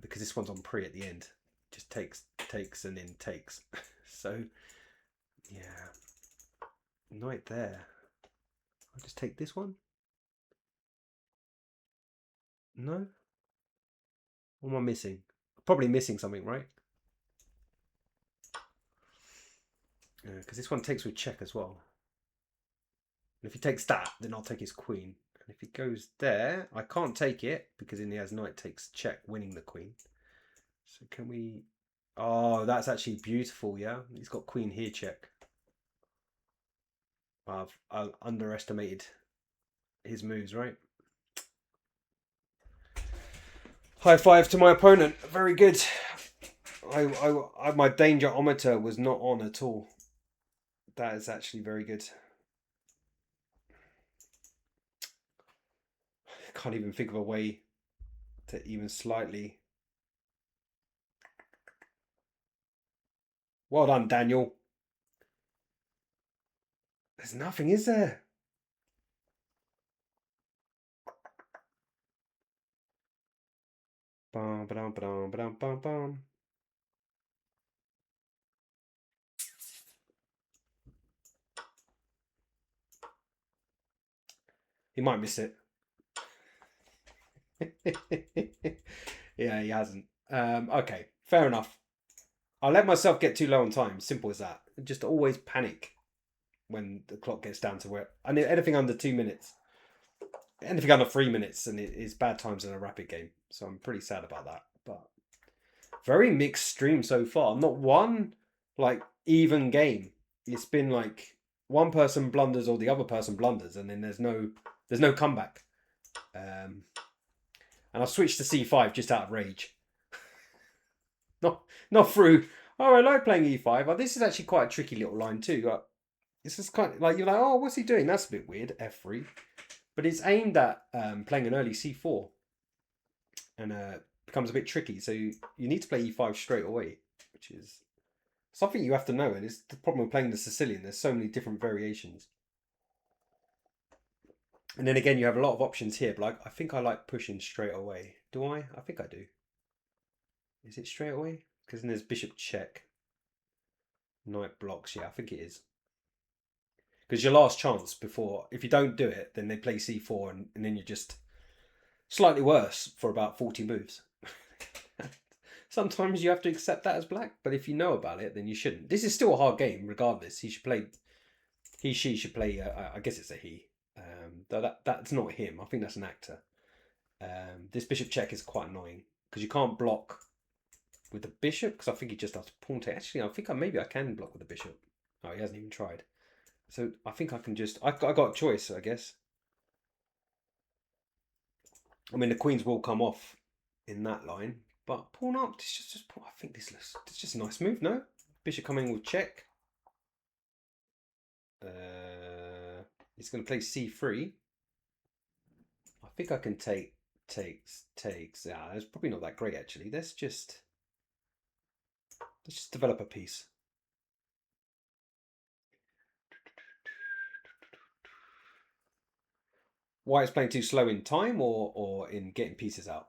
Because this one's on pre at the end. Just takes, and then takes. So, yeah. Knight there. I'll just take this one. No? What am I missing? Probably missing something, right? Because this one takes with check as well. And if he takes that, then I'll take his queen. And if he goes there, I can't take it because then he has knight takes check, winning the queen. So can we... Oh, that's actually beautiful, yeah? He's got queen here check. I've underestimated his moves, right? High five to my opponent. Very good. My dangerometer was not on at all. That is actually very good. I can't even think of a way to even slightly... Well done, Daniel. There's nothing, is there? Bum, ba-dum, ba-dum, ba-dum, bum, bum. He might miss it. Yeah, he hasn't. Okay, fair enough. I'll let myself get too low on time. Simple as that. Just always panic when the clock gets down to where... I mean, anything under 2 minutes. Anything under 3 minutes and it is bad times in a rapid game. So I'm pretty sad about that. But very mixed stream so far. Not one, like, even game. It's been like one person blunders or the other person blunders and then there's no comeback. And I switched to C5 just out of rage. Not through, oh, I like playing E5. Oh, this is actually quite a tricky little line too. This is kind of like, you're like, oh, what's he doing? That's a bit weird, F3. But it's aimed at playing an early C4. And becomes a bit tricky. So you need to play E5 straight away, which is something you have to know. And it's the problem with playing the Sicilian. There's so many different variations. And then again, you have a lot of options here. But I think I like pushing straight away. Do I? I think I do. Is it straight away? Because then there's bishop check. Knight blocks. Yeah, I think it is. Because your last chance before, if you don't do it, then they play c4 and then you're just slightly worse for about 40 moves. Sometimes you have to accept that as black, but if you know about it, then you shouldn't. This is still a hard game, regardless. She should play. She should play. I guess it's a he. That's not him. I think that's an actor. This bishop check is quite annoying because you can't block with the bishop because I think he just has to pawn take. Actually, I think maybe I can block with the bishop. Oh, he hasn't even tried. So I think I can just. I got a choice, I guess. I mean, the queens will come off in that line. But pawn up, just I think this looks, it's just a nice move, no? Bishop coming with check. He's going to play c3. I think I can takes. Yeah, it's probably not that great actually. Let's just develop a piece. White is playing too slow in time or in getting pieces out.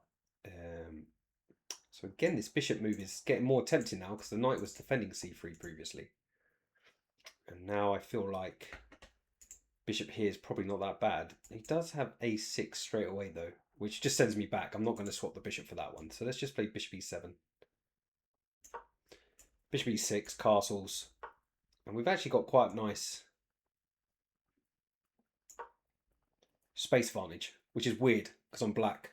So again, this bishop move is getting more tempting now because the knight was defending c3 previously. And now I feel like bishop here is probably not that bad. He does have a6 straight away though, which just sends me back. I'm not going to swap the bishop for that one. So let's just play bishop e7. Bishop e6, castles. And we've actually got quite nice space advantage, which is weird because I'm black.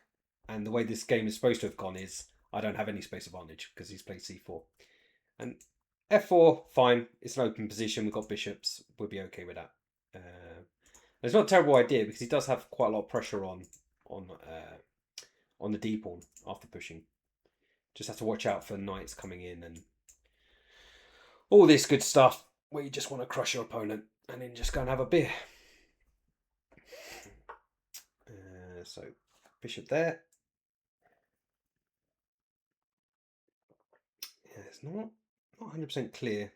And the way this game is supposed to have gone is I don't have any space advantage because he's played c4. And f4, fine. It's an open position. We've got bishops. We'll be okay with that. It's not a terrible idea because he does have quite a lot of pressure on the d pawn after pushing. Just have to watch out for knights coming in and all this good stuff where you just want to crush your opponent and then just go and have a beer. So bishop there. Yeah, it's not 100% clear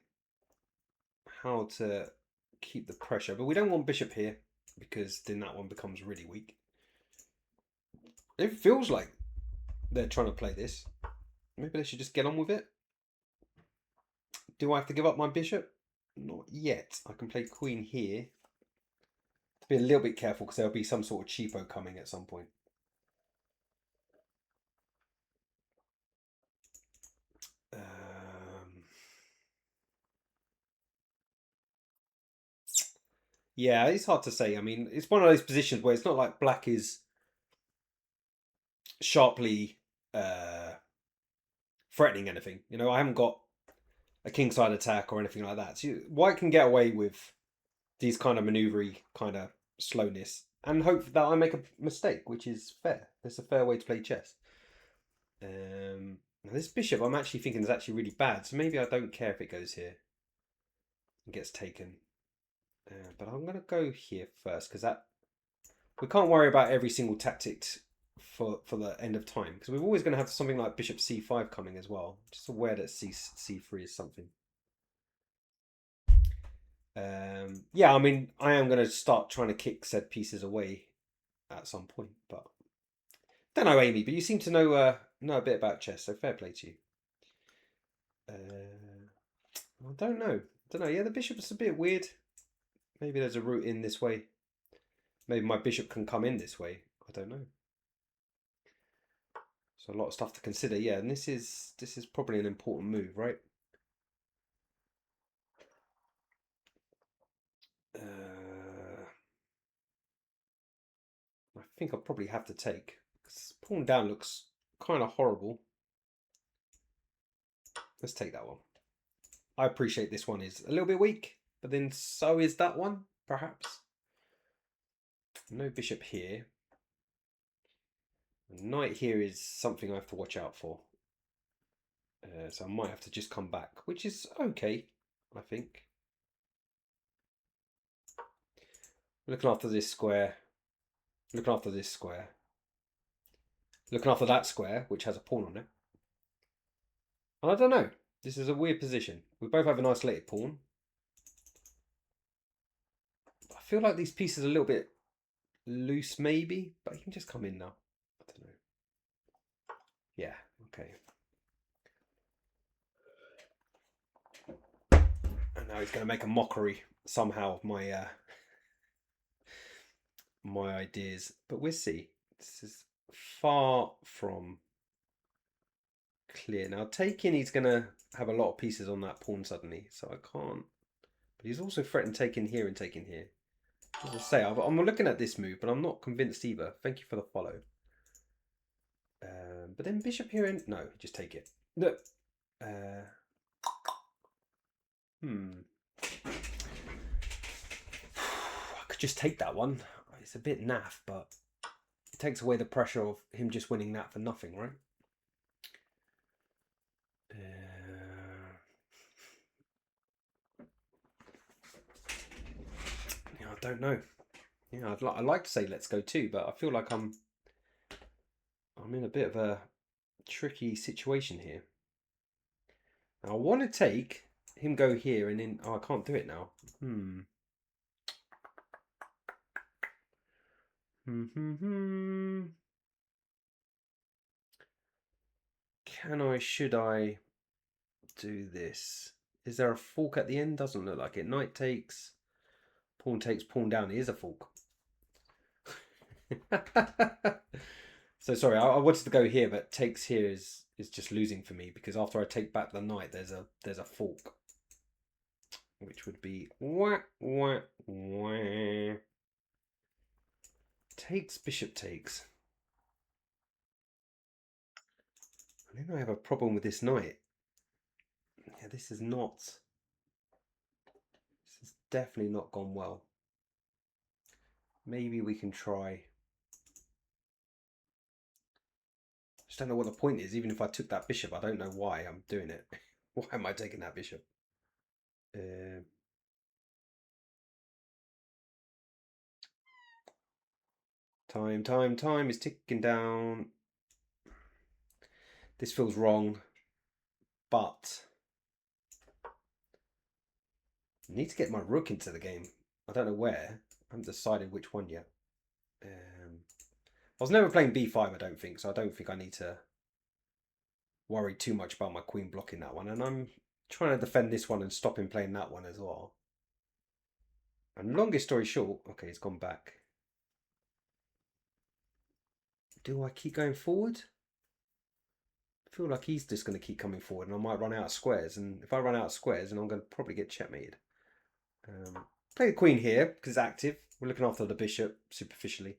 how to keep the pressure, but we don't want bishop here because then that one becomes really weak. It feels like they're trying to play this. Maybe they should just get on with it. Do I have to give up my bishop? Not yet. I can play queen here. Be a little bit careful because there'll be some sort of cheapo coming at some point. Yeah, it's hard to say. I mean, it's one of those positions where it's not like black is sharply threatening anything. You know, I haven't got a kingside attack or anything like that. So white can get away with these kind of maneuvery kind of slowness and hope that I make a mistake, which is fair. It's a fair way to play chess. Now this bishop, I'm actually thinking is actually really bad. So maybe I don't care if it goes here and gets taken. But I'm going to go here first because that we can't worry about every single tactic for the end of time because we're always going to have something like bishop c5 coming as well. Just aware that c3 is something. Yeah, I mean, I am going to start trying to kick said pieces away at some point, but don't know, Amy. But you seem to know a bit about chess, so fair play to you. I don't know. Yeah, the bishop's a bit weird. Maybe there's a route in this way. Maybe my bishop can come in this way. I don't know. So a lot of stuff to consider. Yeah, and this is probably an important move, right? I think I'll probably have to take. Pawn down looks kind of horrible. Let's take that one. I appreciate this one is a little bit weak, but then so is that one, perhaps. No bishop here. Knight here is something I have to watch out for. So I might have to just come back, which is okay, I think. Looking after this square. Looking after this square. Looking after that square, which has a pawn on it. And I don't know. This is a weird position. We both have an isolated pawn. I feel like these pieces are a little bit loose, maybe, but he can just come in now. I don't know. Yeah, okay. And now he's going to make a mockery somehow of my my ideas, but we'll see. This is far from clear. Now taking, he's going to have a lot of pieces on that pawn suddenly, so I can't. But he's also threatened taking here and taking here. As I say, I'm looking at this move, but I'm not convinced either. Thank you for the follow. But then bishop here and no, just take it. Look. I could just take that one. It's a bit naff, but it takes away the pressure of him just winning that for nothing, right? Yeah, I don't know. Yeah, I'd like to say let's go too, but I feel like I'm in a bit of a tricky situation here. Now, I want to take him go here and then... Oh, I can't do it now. Can I, should I do this? Is there a fork at the end? Doesn't look like it. Knight takes, pawn down. It is a fork. So sorry, I wanted to go here, but takes here is just losing for me because after I take back the knight, there's a fork, which would be wah wah wah. Takes, bishop takes. And then I have a problem with this knight. Yeah, this is not. This has definitely not gone well. Maybe we can try. Just don't know what the point is. Even if I took that bishop, I don't know why I'm doing it. Why am I taking that bishop? Time is ticking down. This feels wrong, but I need to get my rook into the game. I don't know where. I haven't decided which one yet. I was never playing b5, I don't think, so I don't think I need to worry too much about my queen blocking that one. And I'm trying to defend this one and stop him playing that one as well. And longest story short, okay, it's gone back. Do I keep going forward? I feel like he's just going to keep coming forward and I might run out of squares. And if I run out of squares, then I'm going to probably get checkmated. Play the queen here because it's active. We're looking after the bishop superficially.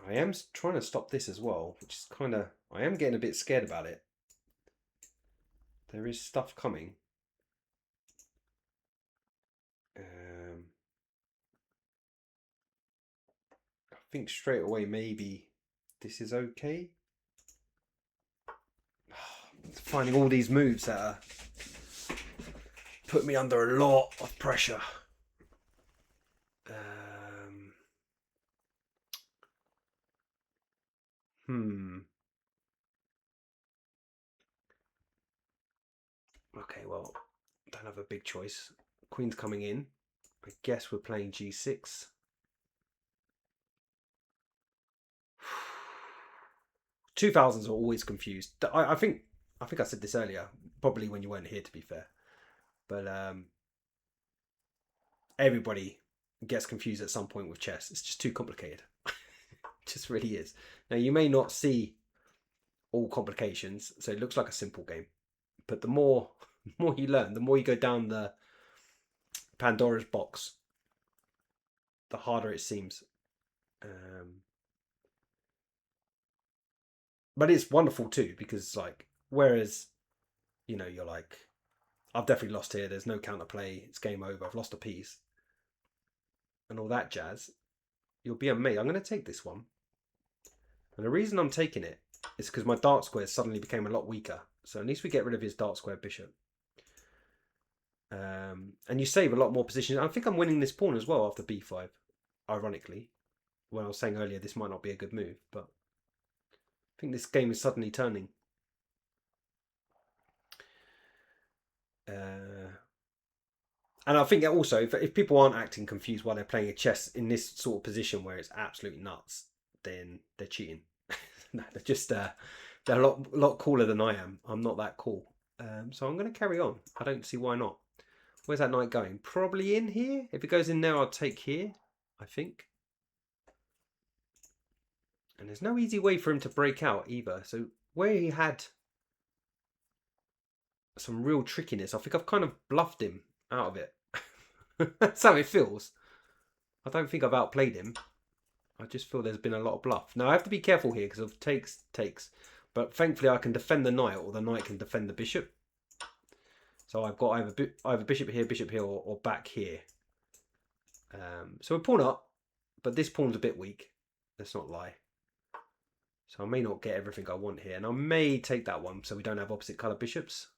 I am trying to stop this as well, which is kind of... I am getting a bit scared about it. There is stuff coming. I think straight away maybe this is okay. Finding all these moves that are put me under a lot of pressure. Okay, well, don't have a big choice. Queen's coming in. I guess we're playing g6. 2000s are always confused. I think I said this earlier, probably when you weren't here, to be fair. But everybody gets confused at some point with chess. It's just too complicated. It just really is. Now, you may not see all complications, so it looks like a simple game. But the more you learn, the more you go down the Pandora's box, the harder it seems. But it's wonderful too, because like, whereas, you know, you're like, I've definitely lost here, there's no counterplay, it's game over, I've lost a piece, and all that jazz, you'll be amazed. I'm going to take this one. And the reason I'm taking it is because my dark square suddenly became a lot weaker. So at least we get rid of his dark square bishop. And you save a lot more positions. I think I'm winning this pawn as well after b5, ironically. When I was saying earlier, this might not be a good move, but I think this game is suddenly turning. And I think also, if people aren't acting confused while they're playing a chess in this sort of position where it's absolutely nuts, then they're cheating. No, they're just they're a lot cooler than I am. I'm not that cool. So I'm going to carry on. I don't see why not. Where's that knight going? Probably in here. If it goes in there, I'll take here, I think. And there's no easy way for him to break out either. So where he had some real trickiness, I think I've kind of bluffed him out of it. That's how it feels. I don't think I've outplayed him. I just feel there's been a lot of bluff. Now I have to be careful here because of takes. But thankfully I can defend the knight, or the knight can defend the bishop. So I've got either bishop here, or back here. So we're pawn up, but this pawn's a bit weak. Let's not lie. So I may not get everything I want here. And I may take that one so we don't have opposite colour bishops.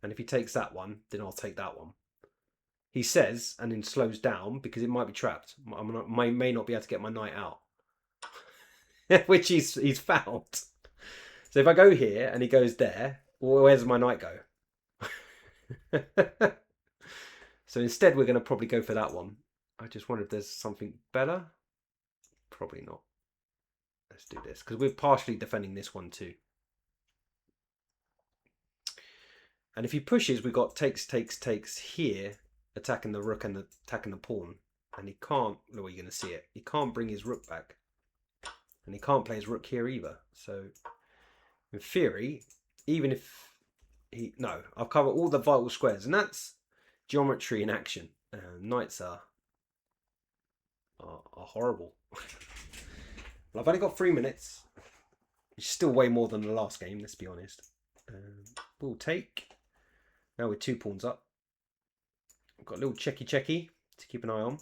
And if he takes that one, then I'll take that one. he says, and then slows down because it might be trapped. I may not be able to get my knight out, which he's found. So if I go here and he goes there, well, where does my knight go? So instead, we're going to probably go for that one. I just wonder if there's something better. Probably not. Let's do this because we're partially defending this one too. And if he pushes, we've got takes here, attacking the rook and attacking the pawn. And he can't, the way you're going to see it, he can't bring his rook back. And he can't play his rook here either. So, in theory, even if he... No, I've covered all the vital squares. And that's geometry in action. Knights are horrible. Well, I've only got 3 minutes. It's still way more than the last game, let's be honest. We'll take... Now we're 2 pawns up. We've got a little checky to keep an eye on.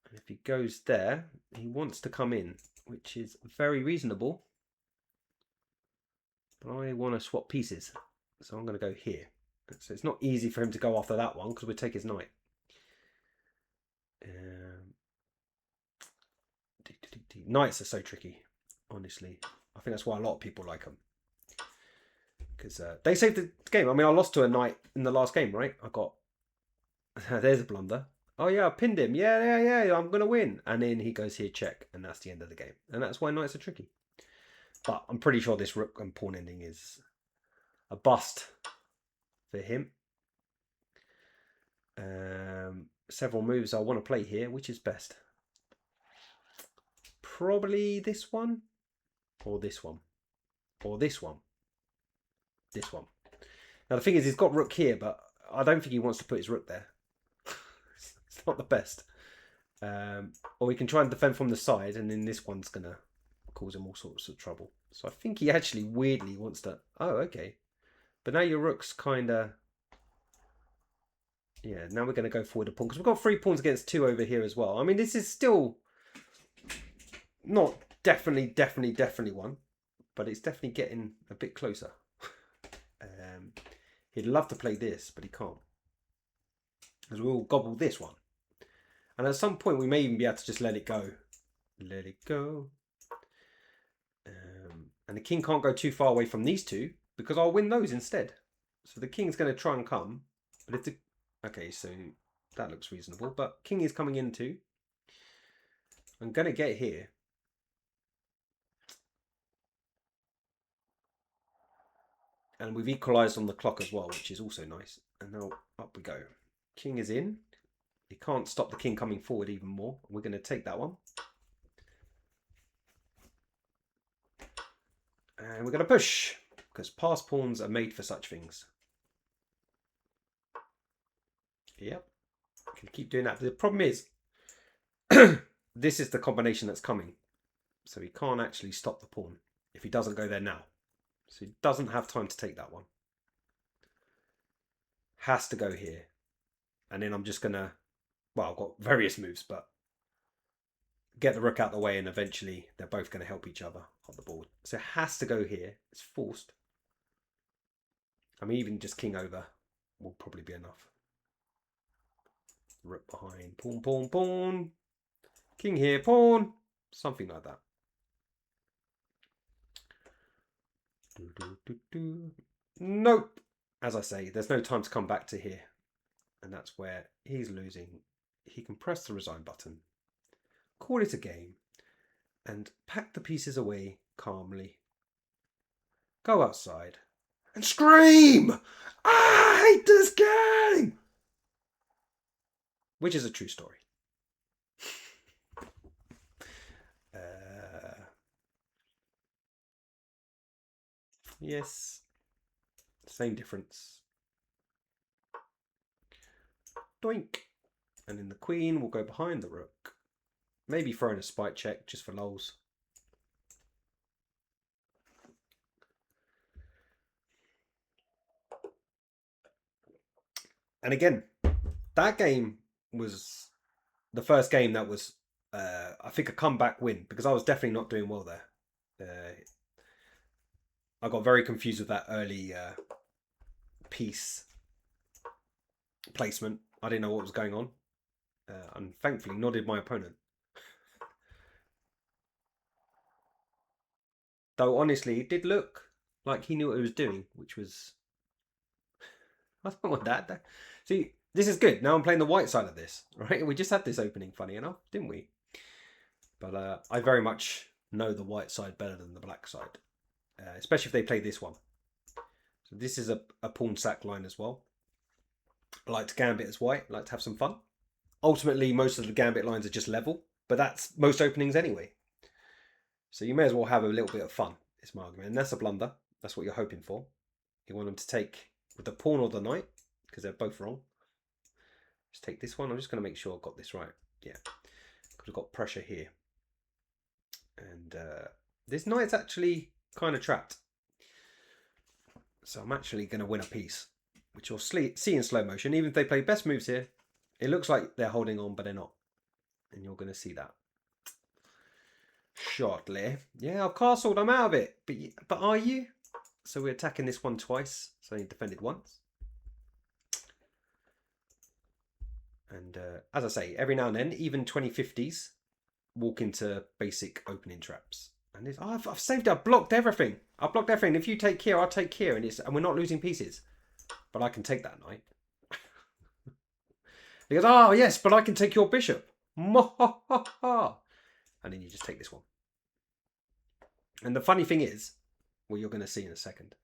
And if he goes there, he wants to come in, which is very reasonable. But I want to swap pieces. So I'm going to go here. So it's not easy for him to go after that one because we'll take his knight. Knights are so tricky, honestly. I think that's why a lot of people like them. Because they saved the game. I mean, I lost to a knight in the last game, right? I got... There's a blunder. Oh, yeah, I pinned him. Yeah, I'm going to win. And then he goes here, check. And that's the end of the game. And that's why knights are tricky. But I'm pretty sure this rook and pawn ending is a bust for him. Several moves I want to play here. Which is best? Probably this one. Or this one. Or this one. This one. Now the thing is, he's got rook here, but I don't think he wants to put his rook there. It's not the best. Or we can try and defend from the side, and then this one's going to cause him all sorts of trouble. So I think he actually weirdly wants to... Oh, okay. But now your rook's kind of... Yeah, now we're going to go forward a pawn. Because we've got 3 pawns against 2 over here as well. I mean, this is still not definitely one. But it's definitely getting a bit closer. He'd love to play this, but he can't. Because we'll gobble this one. And at some point, we may even be able to just let it go. Let it go. And the king can't go too far away from these two, because I'll win those instead. So the king's going to try and come. But if the... Okay, so that looks reasonable. But king is coming in too. I'm going to get here. And we've equalised on the clock as well, which is also nice. And now up we go. King is in. He can't stop the king coming forward even more. We're going to take that one. And we're going to push. Because passed pawns are made for such things. Yep. Can keep doing that. The problem is, this is the combination that's coming. So he can't actually stop the pawn if he doesn't go there now. So he doesn't have time to take that one. Has to go here. And then I'm just going to... Well, I've got various moves, but... Get the rook out the way and eventually they're both going to help each other on the board. So it has to go here. It's forced. I mean, even just king over will probably be enough. Rook behind. Pawn, pawn, pawn. King here, pawn. Something like that. Nope. As I say, there's no time to come back to here. And that's where he's losing. He can press the resign button, call it a game, and pack the pieces away calmly. Go outside and scream, "I hate this game!" Which is a true story. Yes, same difference. Doink. And then the queen will go behind the rook. Maybe throwing a spite check just for lols. And again, that game was the first game that was, I think, a comeback win. Because I was definitely not doing well there. I got very confused with that early piece. placement. I didn't know what was going on. And thankfully, nor did my opponent. Though, honestly, it did look like he knew what he was doing, which was... I don't want that. See, this is good. Now I'm playing the white side of this, right? We just had this opening, funny enough, didn't we? But I very much know the white side better than the black side, especially if they play this one. So this is a pawn sack line as well. I like to gambit as white. I like to have some fun. Ultimately, most of the gambit lines are just level, but that's most openings anyway. So you may as well have a little bit of fun, is my argument. And that's a blunder. That's what you're hoping for. You want them to take with the pawn or the knight, because they're both wrong. Just take this one. I'm just going to make sure I've got this right. Yeah, because we've got pressure here. And this knight's actually kind of trapped. So I'm actually going to win a piece, which you'll see in slow motion. Even if they play best moves here, it looks like they're holding on, but they're not. And you're going to see that shortly. Yeah, I've castled. I'm out of it. But are you? So we're attacking this one twice. So he defended once. And as I say, every now and then, even 2050s walk into basic opening traps. And it's, oh, I've saved it. I've blocked everything. I've blocked everything. If you take here, I'll take here. And we're not losing pieces. But I can take that knight. He goes, oh, yes, but I can take your bishop. And then you just take this one. And the funny thing is, well, you're going to see in a second.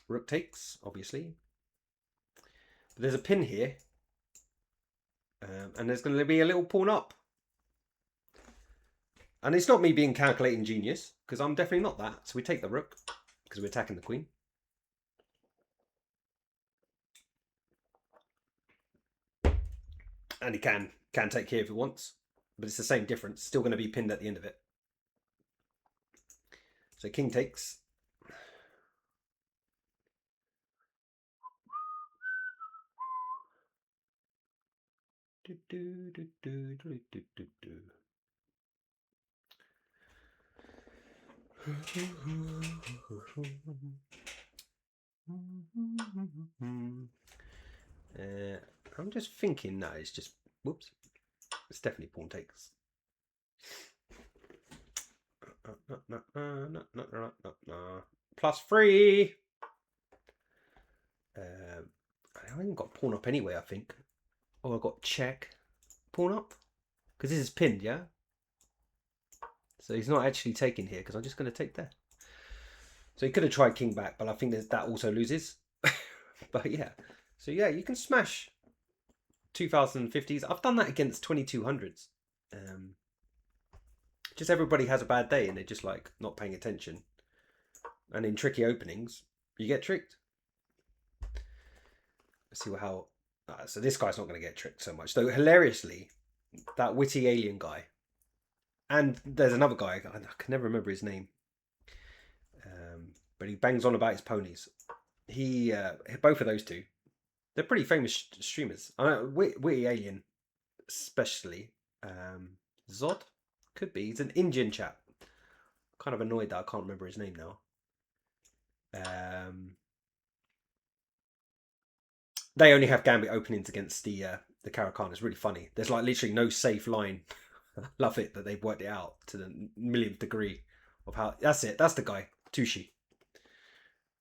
Rook takes, obviously. But there's a pin here. And there's going to be a little pawn up. And it's not me being calculating genius, because I'm definitely not that. So we take the rook, because we're attacking the queen. And he can take here if he wants. But it's the same difference. Still going to be pinned at the end of it. So king takes. I'm just thinking, no, it's just, whoops, it's definitely pawn takes. +3. I haven't got pawn up anyway, I think. Oh, I've got check. Pawn up? Because this is pinned, yeah? So he's not actually taking here, because I'm just going to take there. So he could have tried king back, but I think that also loses. But yeah. So yeah, you can smash 2050s. I've done that against 2200s. Just everybody has a bad day and they're just like not paying attention. And in tricky openings, you get tricked. Let's see how... so this guy's not going to get tricked so much. Though hilariously, that witty alien guy. And there's another guy, I can never remember his name. But he bangs on about his ponies. Both of those two, they're pretty famous streamers. I know, witty alien, especially. Zod? Could be. He's an Indian chap. Kind of annoyed that I can't remember his name now. They only have gambit openings against the Caro-Kann. It's really funny. There's like literally no safe line. Love it that they've worked it out to the millionth degree of how. That's it. That's the guy, Tushi.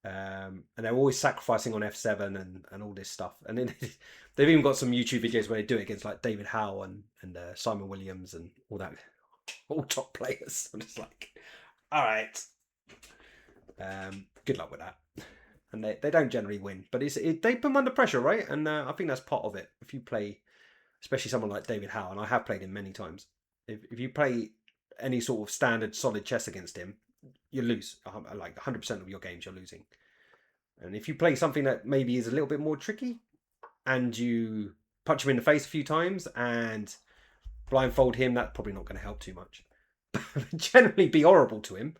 And they're always sacrificing on f7 and all this stuff. And then they've even got some YouTube videos where they do it against like David Howe and Simon Williams and all that, all top players. I'm just like, all right. Good luck with that. And they don't generally win, but they put them under pressure, right? And I think that's part of it. If you play, especially someone like David Howe, and I have played him many times, if you play any sort of standard solid chess against him, you lose. Like 100% of your games you're losing. And if you play something that maybe is a little bit more tricky, and you punch him in the face a few times and blindfold him, that's probably not going to help too much. Generally be horrible to him,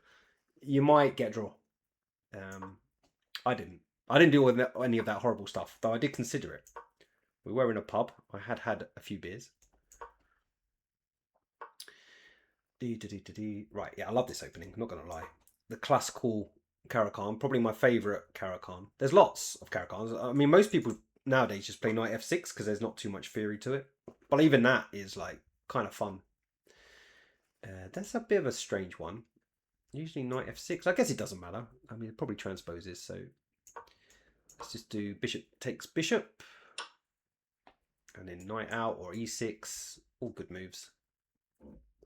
you might get a draw. I didn't deal with any of that horrible stuff, though I did consider it. We were in a pub. I had a few beers. Right, yeah, I love this opening. I'm not going to lie. The classical Caro-Kann, probably my favourite Caro-Kann. There's lots of Caro-Kanns. I mean, most people nowadays just play knight f6 because there's not too much theory to it. But even that is like kind of fun. That's a bit of a strange one. Usually knight f6. I guess it doesn't matter. I mean, it probably transposes. So let's just do bishop takes bishop. And then knight out or e6. All good moves.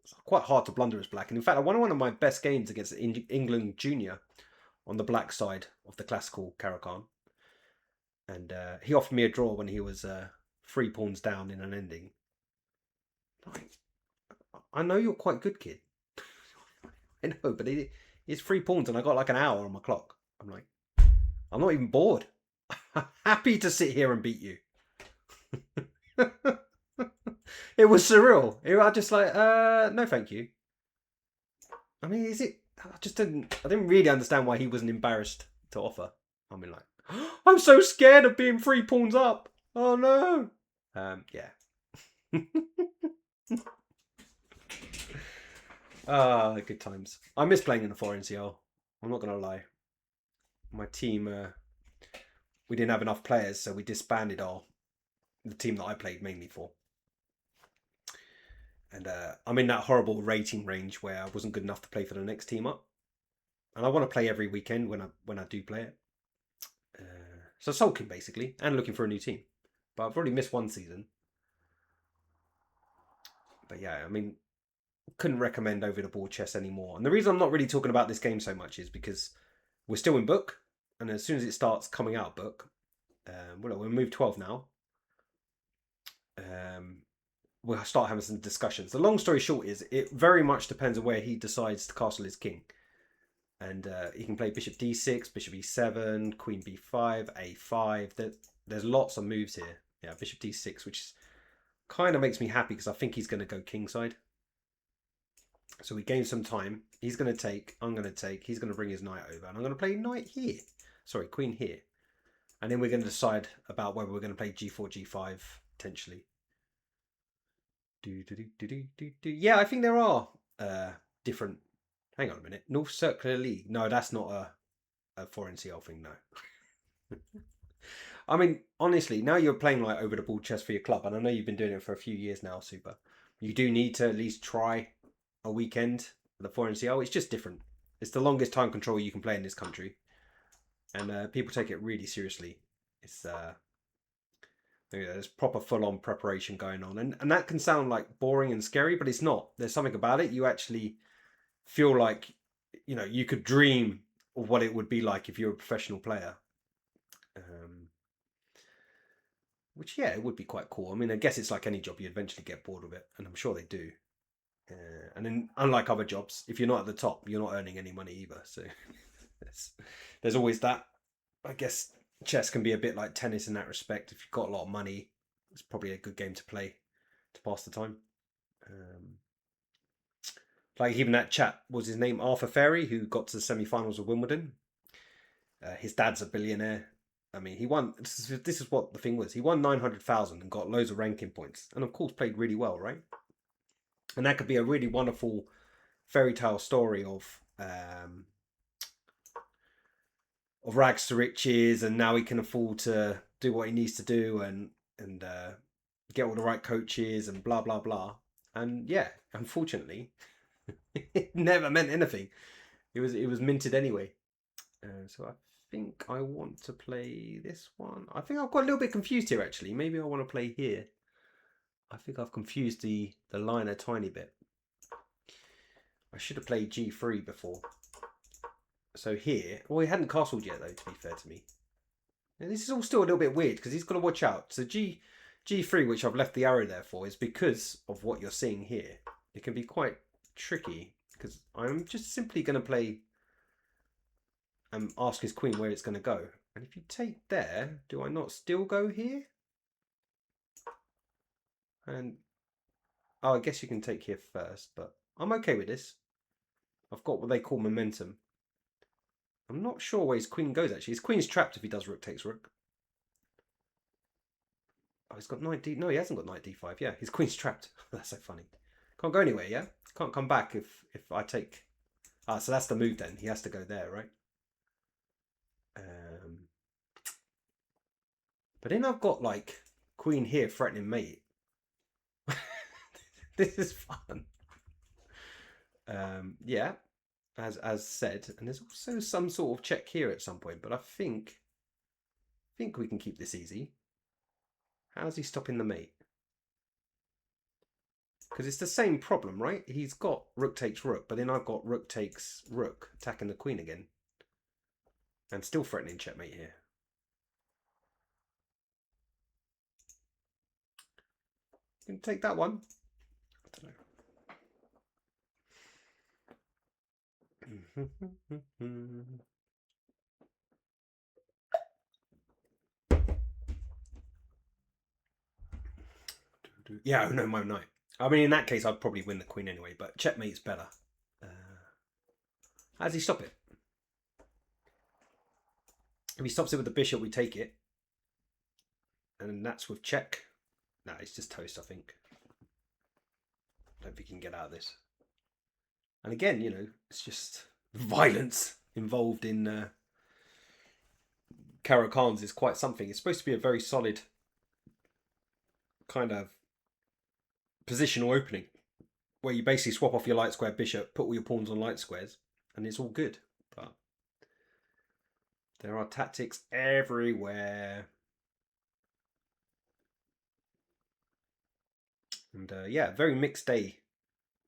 It's quite hard to blunder as black. And in fact, I won one of my best games against England Junior on the black side of the classical Caro-Kann. And he offered me a draw when he was 3 pawns down in an ending. Like, I know you're quite good, kid. I know, but it's 3 pawns and I got like an hour on my clock. I'm like, I'm not even bored. I'm happy to sit here and beat you. It was surreal. I just like, no, thank you. I mean, is it? I didn't really understand why he wasn't embarrassed to offer. I mean, like, I'm so scared of being 3 pawns up. Oh no. Yeah. Good times. I miss playing in the 4NCL. I'm not gonna lie. My team, we didn't have enough players, so we disbanded the team that I played mainly for. And I'm in that horrible rating range where I wasn't good enough to play for the next team up. And I want to play every weekend when I do play it. So sulking basically, and looking for a new team. But I've already missed one season. But yeah, I mean, couldn't recommend over the board chess anymore. And the reason I'm not really talking about this game so much is because we're still in book, and as soon as it starts coming out book, we're move 12 now. We'll start having some discussions. The long story short is it very much depends on where he decides to castle his king. And he can play bishop d6, bishop e7, queen b5, a5. There's lots of moves here. Yeah, bishop d6, which kind of makes me happy because I think he's going to go kingside. So we gain some time. He's going to take, I'm going to take, he's going to bring his knight over. And I'm going to play knight here. Sorry, queen here. And then we're going to decide about whether we're going to play g4, g5, potentially. Yeah, I think there are different... Hang on a minute. North Circular League. No, that's not a 4NCL thing, no. I mean, honestly, now you're playing like over the ball chess for your club, and I know you've been doing it for a few years now, Super. You do need to at least try a weekend for the 4NCL. It's just different. It's the longest time control you can play in this country. And people take it really seriously. It's there's proper full-on preparation going on. And that can sound like boring and scary, but it's not. There's something about it. You actually feel like, you know, you could dream of what it would be like if you're a professional player. Which, yeah, it would be quite cool. I mean, I guess it's like any job. You eventually get bored of it, and I'm sure they do. And then, unlike other jobs, if you're not at the top, you're not earning any money either. So there's always that. I guess chess can be a bit like tennis in that respect. If you've got a lot of money, it's probably a good game to play to pass the time. Like even that chap, was his name Arthur Ferry, who got to the semi-finals of Wimbledon. His dad's a billionaire. I mean, he won. This is what the thing was. He won 900,000 and got loads of ranking points, and of course played really well, right? And that could be a really wonderful fairy tale story of rags to riches, and now he can afford to do what he needs to do and get all the right coaches and blah blah blah. And yeah, unfortunately, it never meant anything. It was minted anyway. So I think I want to play this one. I think I've got a little bit confused here actually. Maybe I want to play here. I think I've confused the line a tiny bit. I should have played g3 before. So here, well, he hadn't castled yet though, to be fair to me. And this is all still a little bit weird because he's got to watch out. So g3, which I've left the arrow there for, is because of what you're seeing here. It can be quite tricky because I'm just simply going to play and ask his queen where it's going to go. And if you take there, do I not still go here? And oh, I guess you can take here first, but I'm okay with this. I've got what they call momentum. I'm not sure where his queen goes actually. His queen's trapped if he does rook takes rook. Oh, he's got knight d. No, he hasn't got knight d5. Yeah, his queen's trapped. That's so funny. Can't go anywhere. Yeah, can't come back if I take. Ah, so that's the move then. He has to go there, right? But then I've got like queen here threatening mate. This is fun. Yeah, as said, and there's also some sort of check here at some point, but I think we can keep this easy. How's he stopping the mate? Because it's the same problem, right? He's got rook takes rook, but then I've got rook takes rook, attacking the queen again. And still threatening checkmate here. You can take that one. I don't know. Yeah, no, my knight. I mean, in that case, I'd probably win the queen anyway, but checkmate's better. How does he stop it? If he stops it with the bishop, we take it. And that's with check. Nah, it's just toast, I think. I don't think he can get out of this. And again, you know, it's just violence involved in Caro-Kann's is quite something. It's supposed to be a very solid kind of positional opening where you basically swap off your light square bishop, put all your pawns on light squares, and it's all good. But there are tactics everywhere. And yeah, very mixed day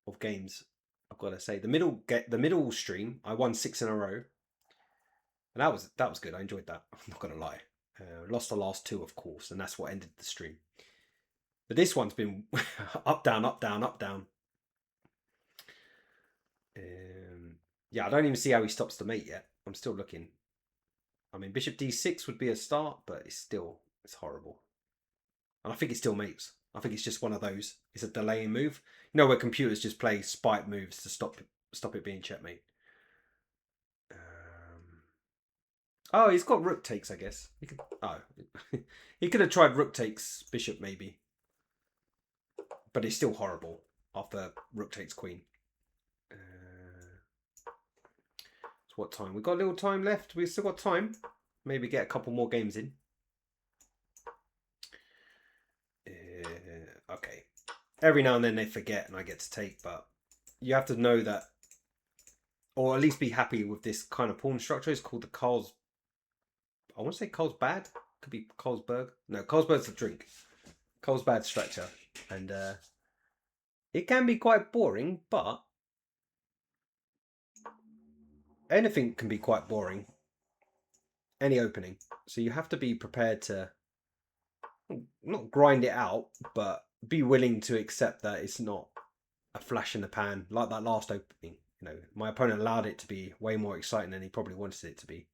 of games, I've got to say. The middle stream, I won 6 in a row. And that was good. I enjoyed that. I'm not going to lie. Lost the last 2, of course, and that's what ended the stream. But this one's been up, down, up, down, up, down. Yeah, I don't even see how he stops the mate yet. I'm still looking. I mean, bishop d6 would be a start, but it's horrible. And I think it still mates. I think it's just one of those. It's a delaying move. You know, where computers just play spite moves to stop it being checkmate. Oh, he's got rook takes, I guess. He could have tried rook takes bishop maybe. But it's still horrible after rook takes queen. So what time? We've got a little time left. We've still got time. Maybe get a couple more games in. Okay. Every now and then they forget and I get to take, but you have to know that, or at least be happy with this kind of pawn structure. It's called the Carl's. I want to say Carlsbad. Could be Carlsberg. No, Carlsberg's a drink. Carlsbad structure. And it can be quite boring, but anything can be quite boring. Any opening. So you have to be prepared to not grind it out, but be willing to accept that it's not a flash in the pan like that last opening. You know, my opponent allowed it to be way more exciting than he probably wanted it to be.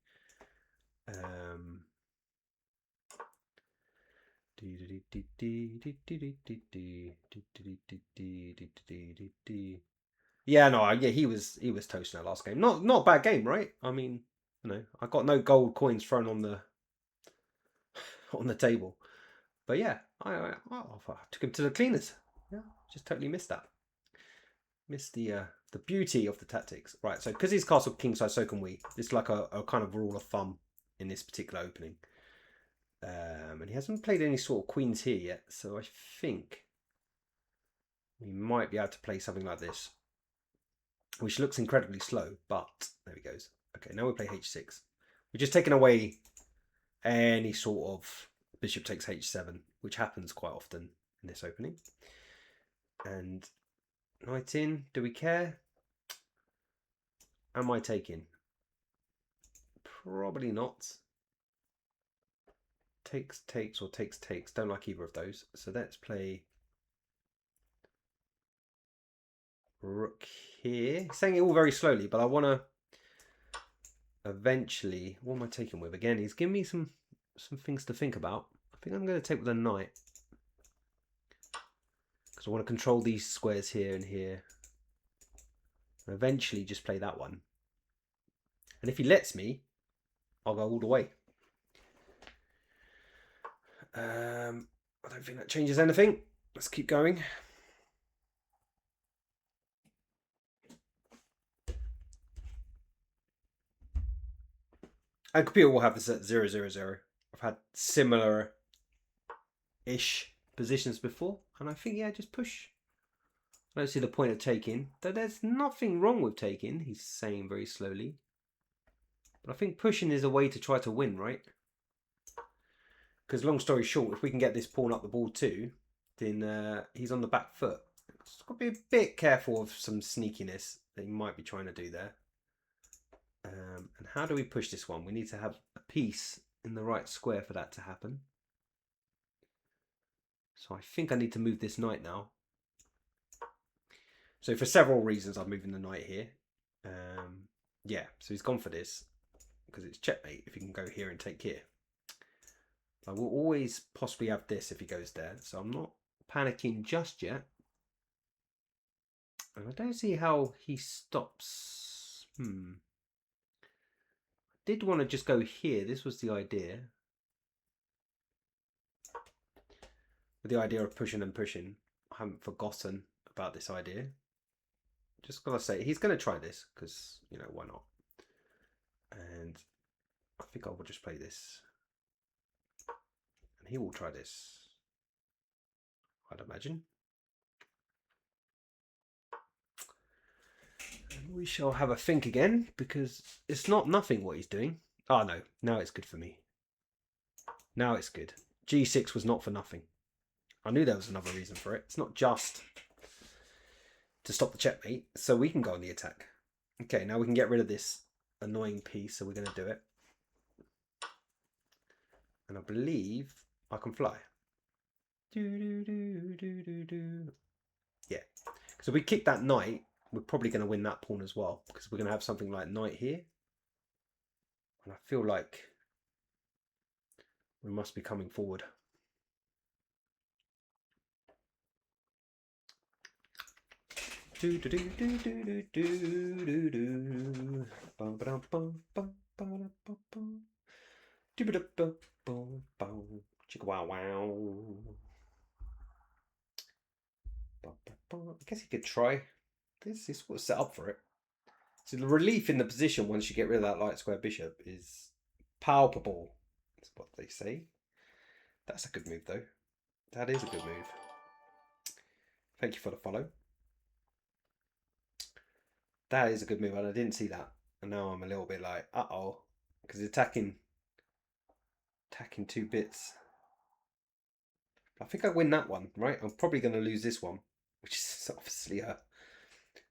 Yeah, no, yeah, he was toast in that last game. Not a bad game, right? I mean, you know, I got no gold coins thrown on the table, but yeah, I took him to the cleaners. Yeah, just totally missed that. Missed the beauty of the tactics. Right, so because he's castle kingside, so can we. It's like a kind of rule of thumb in this particular opening. And he hasn't played any sort of queens here yet, so I think we might be able to play something like this, which looks incredibly slow, but there he goes. Okay, now we play h6. We're just taking away any sort of bishop takes h7, which happens quite often in this opening. And knight in, do we care? Am I taking? Probably not. Takes, takes, or takes, takes. Don't like either of those. So let's play rook here. He's saying it all very slowly, but I want to eventually... What am I taking with? Again, he's giving me some things to think about. I think I'm going to take with a knight. Because I want to control these squares here and here. And eventually just play that one. And if he lets me, I'll go all the way. I don't think that changes anything. Let's keep going. And computer will have this at 000. I've had similar-ish positions before, and I think, yeah, just push. I don't see the point of taking. Though there's nothing wrong with taking, he's saying very slowly. But I think pushing is a way to try to win, right? Because long story short, if we can get this pawn up the board too, then he's on the back foot. It's got to be a bit careful of some sneakiness that he might be trying to do there. And how do we push this one? We need to have a piece in the right square for that to happen. So I think I need to move this knight now. So for several reasons, I'm moving the knight here. Yeah, so he's gone for this because it's checkmate if he can go here and take here. I will always possibly have this if he goes there, so I'm not panicking just yet. And I don't see how he stops. I did want to just go here. This was the idea. With the idea of pushing and pushing. I haven't forgotten about this idea. Just gotta say, he's going to try this because, you know, why not? And I think I will just play this. And he will try this, I'd imagine. And we shall have a think again because it's not nothing what he's doing. Oh no, now it's good for me. Now it's good. G6 was not for nothing. I knew there was another reason for it. It's not just to stop the checkmate, so we can go on the attack. Okay, now we can get rid of this annoying piece, so we're going to do it. And I believe I can fly. Yeah. So if we kick that knight, we're probably going to win that pawn as well, because we're going to have something like knight here. And I feel like we must be coming forward. Wow, wow. I guess he could try. This is what's set up for it. So the relief in the position once you get rid of that light square bishop is palpable. That's what they say. That's a good move though. That is a good move. Thank you for the follow. That is a good move, and I didn't see that. And now I'm a little bit like, uh-oh. Because attacking 2 bits. I think I win that one, right? I'm probably going to lose this one, which is obviously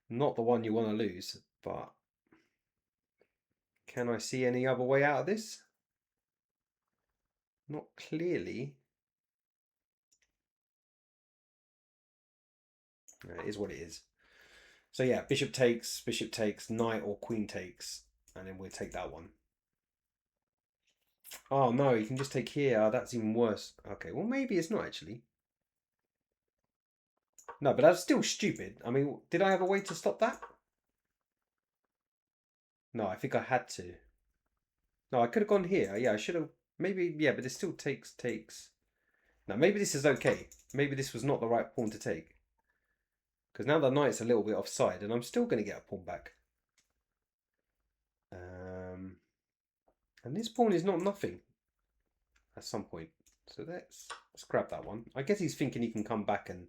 not the one you want to lose, but can I see any other way out of this? Not clearly. It is what it is. So yeah, bishop takes, knight or queen takes, and then we'll take that one. Oh no, you can just take here. Oh, that's even worse. Okay, well maybe it's not actually. No, but that's still stupid. I mean, did I have a way to stop that? No, I think I had to. No, I could have gone here. Yeah, I should have. Maybe, yeah, but it still takes. Now, maybe this is okay. Maybe this was not the right pawn to take. Because now the knight's a little bit offside, and I'm still going to get a pawn back. And this pawn is not nothing at some point. So let's grab that one. I guess he's thinking he can come back and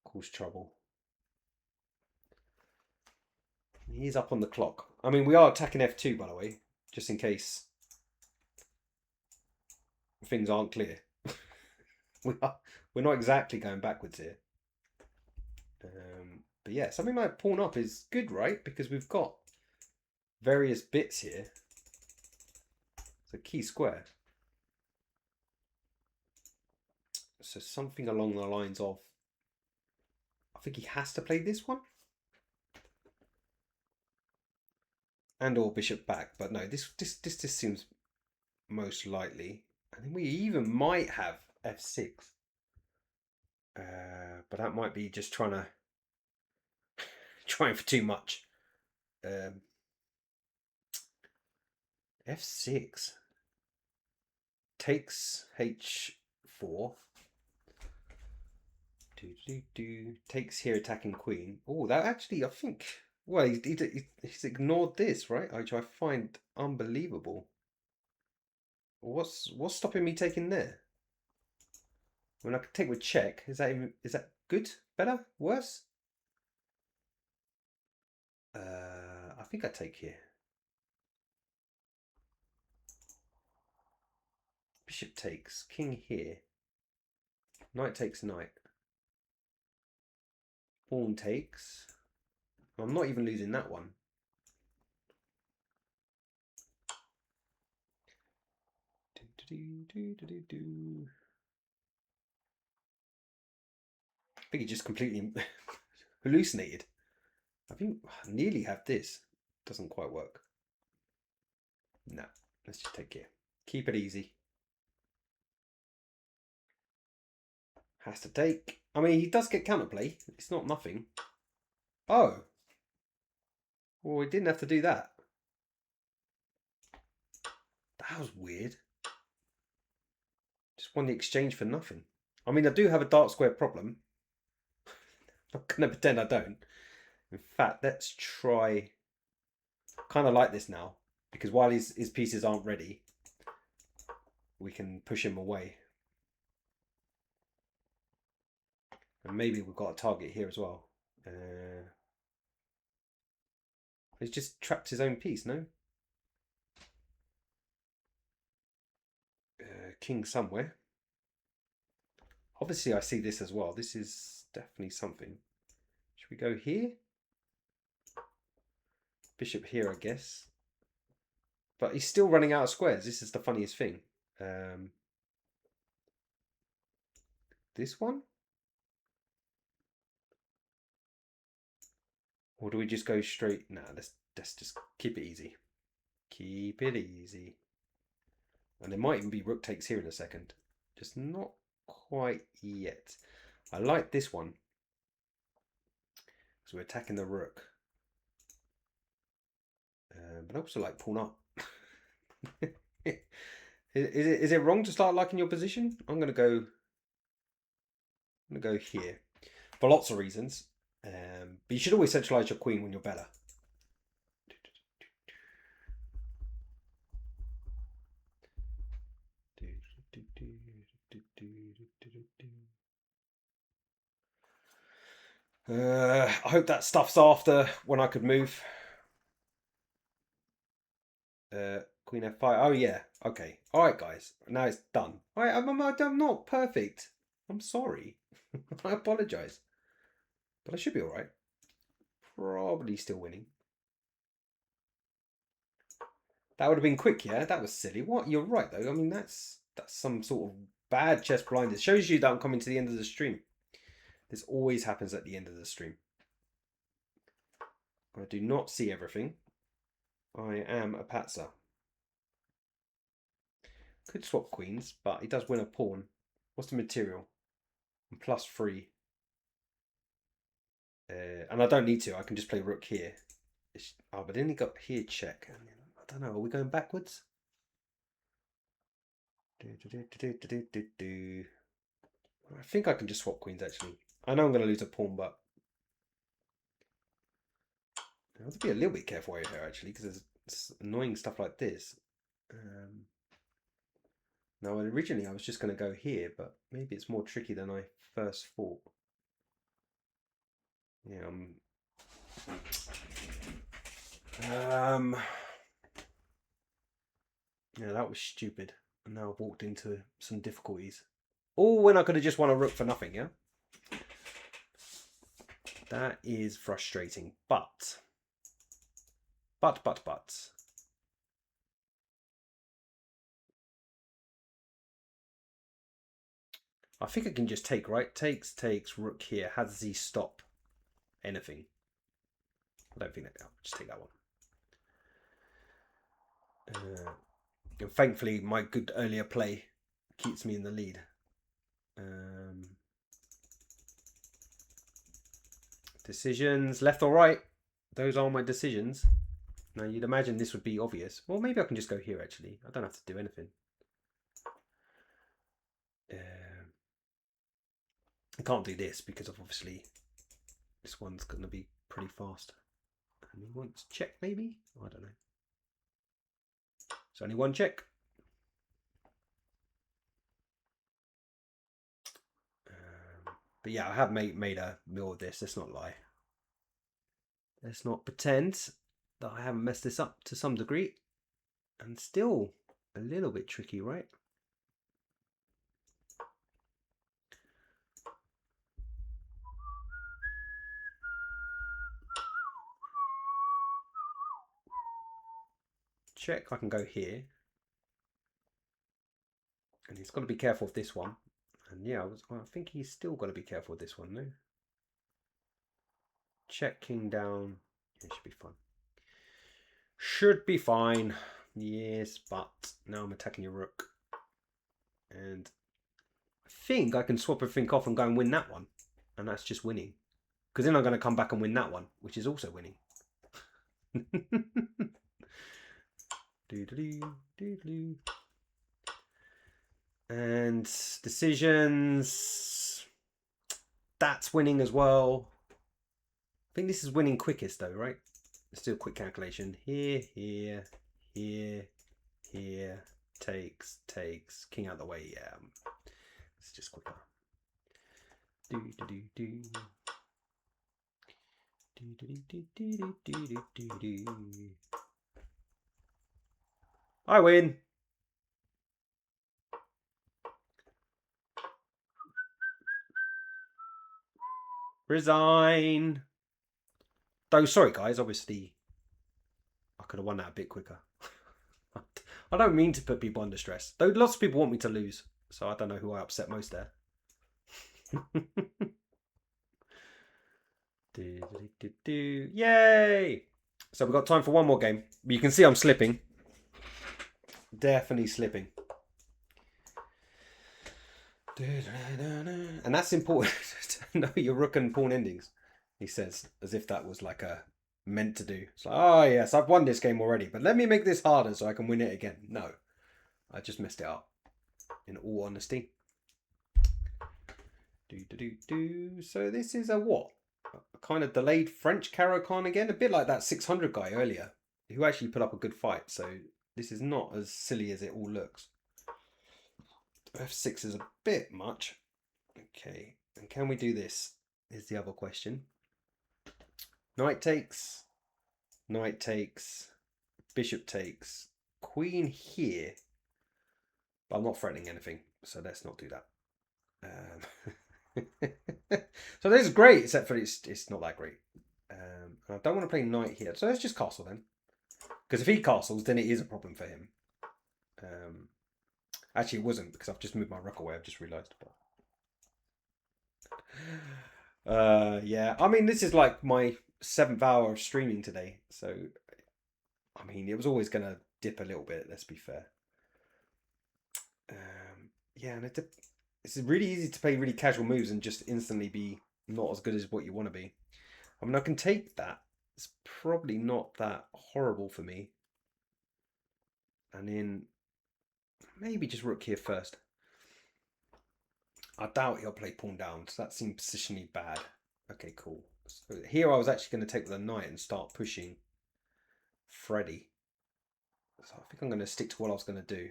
cause trouble. He's up on the clock. I mean, we are attacking f2, by the way, just in case things aren't clear. We're not exactly going backwards here. But yeah, something like pawn up is good, right? Because we've got various bits here. It's a key square. So something along the lines of, I think he has to play this one. And or bishop back, but no, this seems most likely. I think we even might have f6. But that might be just trying for too much. f6 takes h4. Takes here attacking queen. Oh, that actually, I think Well, he's ignored this, right? Which I find unbelievable. What's stopping me taking there? When I could take with check, is that good? Better? Worse? I think I take here. Bishop takes, king here. Knight takes knight. Pawn takes. I'm not even losing that one. I think he just completely hallucinated. I think I nearly have this. Doesn't quite work. No, let's just take it. Keep it easy. Has to take. I mean, he does get counterplay. It's not nothing. Oh. Well, we didn't have to do that. That was weird. Just won the exchange for nothing. I mean, I do have a dark square problem. I'm going to pretend I don't. In fact, let's try... kind of like this now. Because while his pieces aren't ready, we can push him away. And maybe we've got a target here as well. He's just trapped his own piece, no? King somewhere. Obviously, I see this as well. This is definitely something. Should we go here? Bishop here, I guess. But he's still running out of squares. This is the funniest thing. This one? Or do we just go straight? Nah, let's just keep it easy. Keep it easy. And there might even be rook takes here in a second. Just not quite yet. I like this one. Because we're attacking the rook. But I also like pawn up. Is it wrong to start liking your position? I'm gonna go here for lots of reasons. But you should always centralize your queen when you're better. I hope that stuff's after when I could move. Queen F5. Oh yeah. Okay. All right, guys. Now it's done. All right. I'm not perfect. I'm sorry. I apologize. But I should be all right. Probably still winning. That would have been quick, yeah? That was silly. What? You're right, though. I mean, that's some sort of bad chess blind. It shows you that I'm coming to the end of the stream. This always happens at the end of the stream. I do not see everything. I am a patzer. Could swap queens, but he does win a pawn. What's the material? And +3. And I don't need to. I can just play rook here. Oh, but then he got here check. I don't know. Are we going backwards? I think I can just swap queens, actually. I know I'm going to lose a pawn, but I have to be a little bit careful here, actually, because there's annoying stuff like this. Now, originally I was just going to go here, but maybe it's more tricky than I first thought. Yeah, yeah, that was stupid. And now I've walked into some difficulties. All when I could have just won a rook for nothing, yeah? That is frustrating, but. I think I can just take, right? Takes, rook here. How does he stop anything? I don't think that. I'll just take that one. And thankfully, my good earlier play keeps me in the lead. Decisions, left or right? Those are my decisions. Now, you'd imagine this would be obvious. Well, maybe I can just go here, actually. I don't have to do anything. I can't do this because of obviously this one's going to be pretty fast. And he wants check, maybe? I don't know. It's only one check. But yeah, I have made a meal of this. Let's not lie. Let's not pretend that I haven't messed this up to some degree. And still a little bit tricky, right? Check, I can go here. And he's got to be careful of this one. And yeah, I think he's still got to be careful with this one, no? Check, king down. It should be fine. Should be fine. Yes, but now I'm attacking your rook. And I think I can swap everything off and go and win that one. And that's just winning. Because then I'm going to come back and win that one, which is also winning. And decisions. That's winning as well. I think this is winning quickest though, right? Let's do a quick calculation. Here, here, here, here. Takes. King out of the way. Yeah. It's just quicker. I win. Resign. Though, sorry guys, obviously I could have won that a bit quicker. I don't mean to put people under stress. Though lots of people want me to lose. So I don't know who I upset most there. Yay! So we've got time for one more game. But you can see I'm slipping. Definitely slipping. And that's important to know your rook and pawn endings, he says, as if that was like a meant to do. It's like, oh yes, I've won this game already, but let me make this harder so I can win it again. No, I just messed it up, in all honesty. So this is a what? A kind of delayed French Caro-Kann again, a bit like that 600 guy earlier, who actually put up a good fight. So this is not as silly as it all looks. F6 is a bit much. Okay, and can we do this? Is the other question. Knight takes, bishop takes, queen here. But I'm not threatening anything, so let's not do that. So this is great, except for it's not that great. I don't want to play knight here, so let's just castle then. Because if he castles, then it is a problem for him. Actually, it wasn't, because I've just moved my rook away. I've just realised. Yeah, I mean, this is like my 7th hour of streaming today, so I mean, it was always going to dip a little bit, let's be fair. Yeah, and it's really easy to play really casual moves and just instantly be not as good as what you want to be. I mean, I can take that. It's probably not that horrible for me. And then maybe just rook here first. I doubt he'll play pawn down, so that seems positionally bad. Okay, cool. So here I was actually going to take with a knight and start pushing Freddy. So I think I'm going to stick to what I was going to do.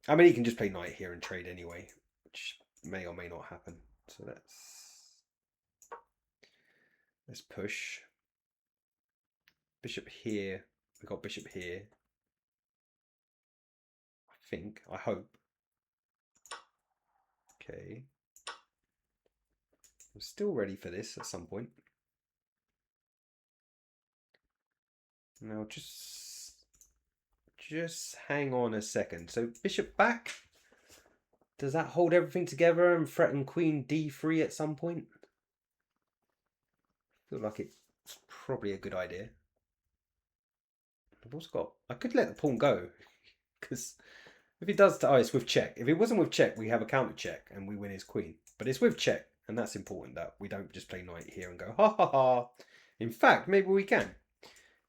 I mean, he can just play knight here and trade anyway, which may or may not happen. So let's push. Bishop here. We've got bishop here. I hope. Okay. I'm still ready for this at some point. Now just hang on a second. So bishop back. Does that hold everything together and threaten queen d3 at some point? I feel like it's probably a good idea. I've also got, I could let the pawn go, because if he does, oh, it's with check. If it wasn't with check, we have a counter check and we win his queen. But it's with check, and that's important that we don't just play knight here and go, ha ha ha. In fact, maybe we can.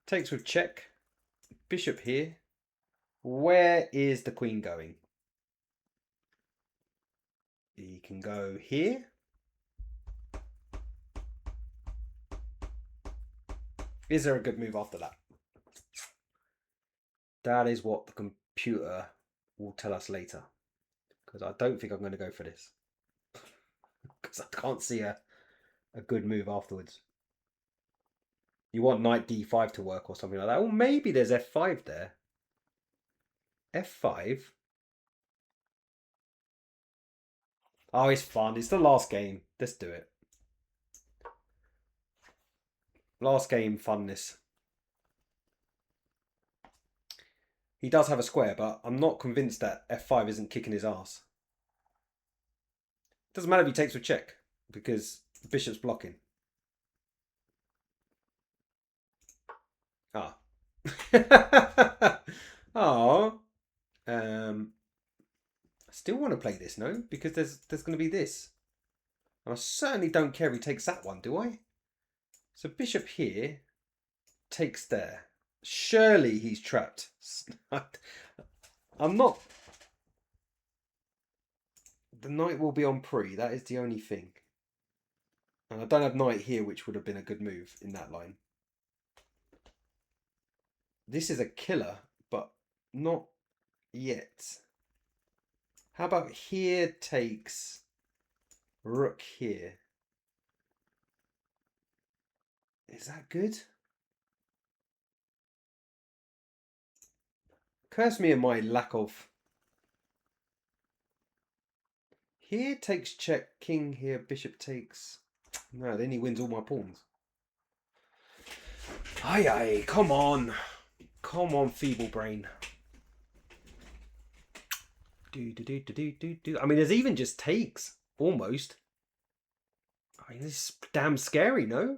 Takes with check, bishop here. Where is the queen going? He can go here. Is there a good move after that? That is what the computer will tell us later. Because I don't think I'm going to go for this. Because I can't see a good move afterwards. You want knight d5 to work or something like that. Or maybe there's f5 there. f5? Oh, it's fun. It's the last game. Let's do it. Last game funness. He does have a square, but I'm not convinced that f5 isn't kicking his ass. Doesn't matter if he takes with check, because the bishop's blocking. Ah. Oh. I still want to play this, no? Because there's going to be this. And I certainly don't care if he takes that one, do I? So bishop here takes there. Surely he's trapped. I'm not. The knight will be on pre. That is the only thing. And I don't have knight here, which would have been a good move in that line. This is a killer, but not yet. How about here takes rook here? Is that good? Curse me and my lack of... Here takes check, king here, bishop takes... No, then he wins all my pawns. Aye, aye, come on. Come on, feeble brain. I mean, there's even just takes, almost. I mean, this is damn scary, no?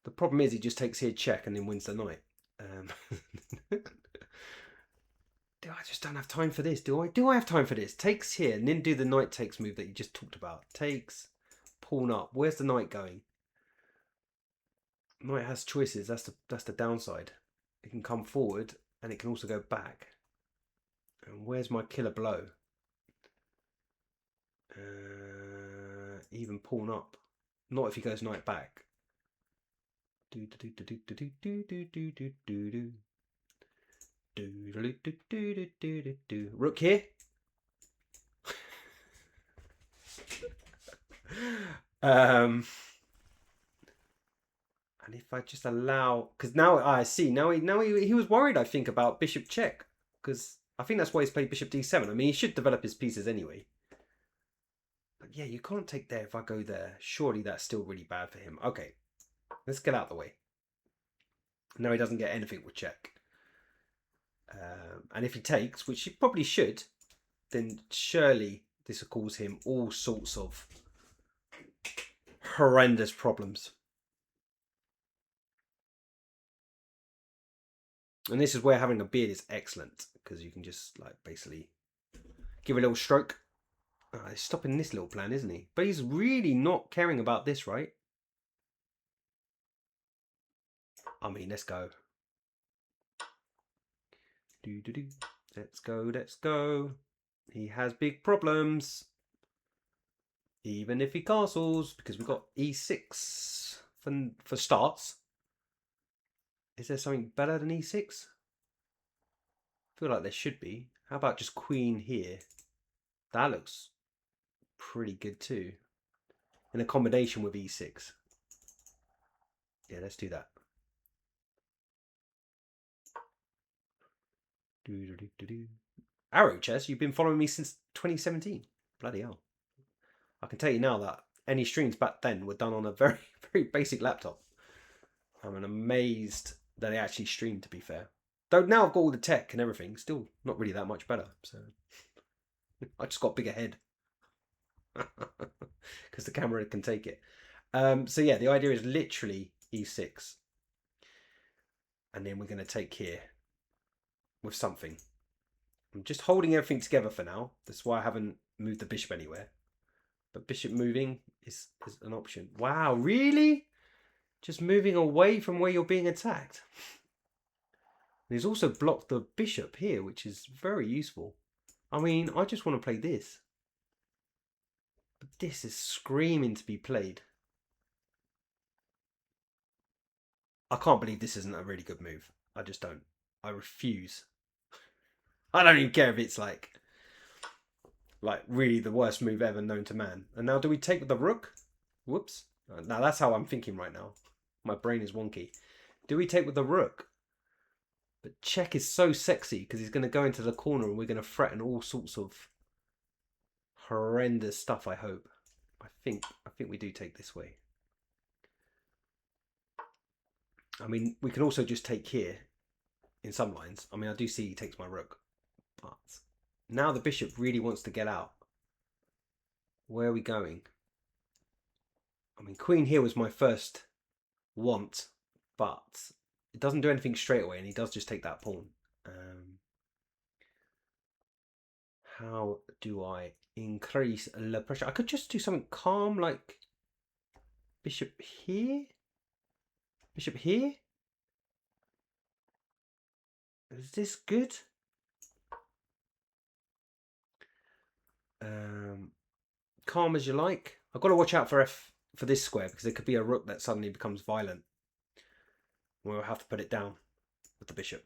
The problem is he just takes here check and then wins the knight. I just don't have time for this, do I? Do I have time for this? Takes here and then do the knight takes move that you just talked about. Takes, pawn up. Where's the knight going? Knight has choices. That's the downside. It can come forward and it can also go back. And where's my killer blow? Even pawn up. Not if he goes knight back. Rook here. And if I just allow, because now I see now he was worried, I think, about bishop check, because I think that's why he's played bishop d7. I mean, he should develop his pieces anyway. But yeah, you can't take there if I go there. Surely that's still really bad for him. Okay, let's get out of the way. Now he doesn't get anything with check. And if he takes, which he probably should, then surely this will cause him all sorts of horrendous problems. And this is where having a beard is excellent, because you can just like basically give a little stroke. He's stopping this little plan, isn't he? But he's really not caring about this, right? I mean, let's go. Let's go, let's go. He has big problems. Even if he castles, because we've got e6 for starts. Is there something better than e6? I feel like there should be. How about just queen here? That looks pretty good too. In a combination with e6. Yeah, let's do that. Arrow chess, you've been following me since 2017. Bloody hell. I can tell you now that any streams back then were done on a very, very basic laptop. I'm amazed that I actually streamed, to be fair. Though now I've got all the tech and everything, still not really that much better. So I just got a bigger head. Because the camera can take it. So yeah, the idea is literally e6. And then we're going to take here with something. I'm just holding everything together for now. That's why I haven't moved the bishop anywhere. But bishop moving is an option. Wow, really? Just moving away from where you're being attacked. And he's also blocked the bishop here, which is very useful. I mean, I just want to play this. But this is screaming to be played. I can't believe this isn't a really good move. I just don't. I refuse. I don't even care if it's like really the worst move ever known to man. And now do we take with the rook? Whoops. Now that's how I'm thinking right now. My brain is wonky. Do we take with the rook? But check is so sexy because he's going to go into the corner and we're going to threaten all sorts of horrendous stuff, I hope. I think we do take this way. I mean, we can also just take here in some lines. I mean, I do see he takes my rook. But now the bishop really wants to get out. Where are we going? I mean, queen here was my first want, but it doesn't do anything straight away, and he does just take that pawn. How do I increase the pressure? I could just do something calm, like bishop here, bishop here. Is this good? Calm as you like. I've got to watch out for this square because there could be a rook that suddenly becomes violent. We'll have to put it down with the bishop.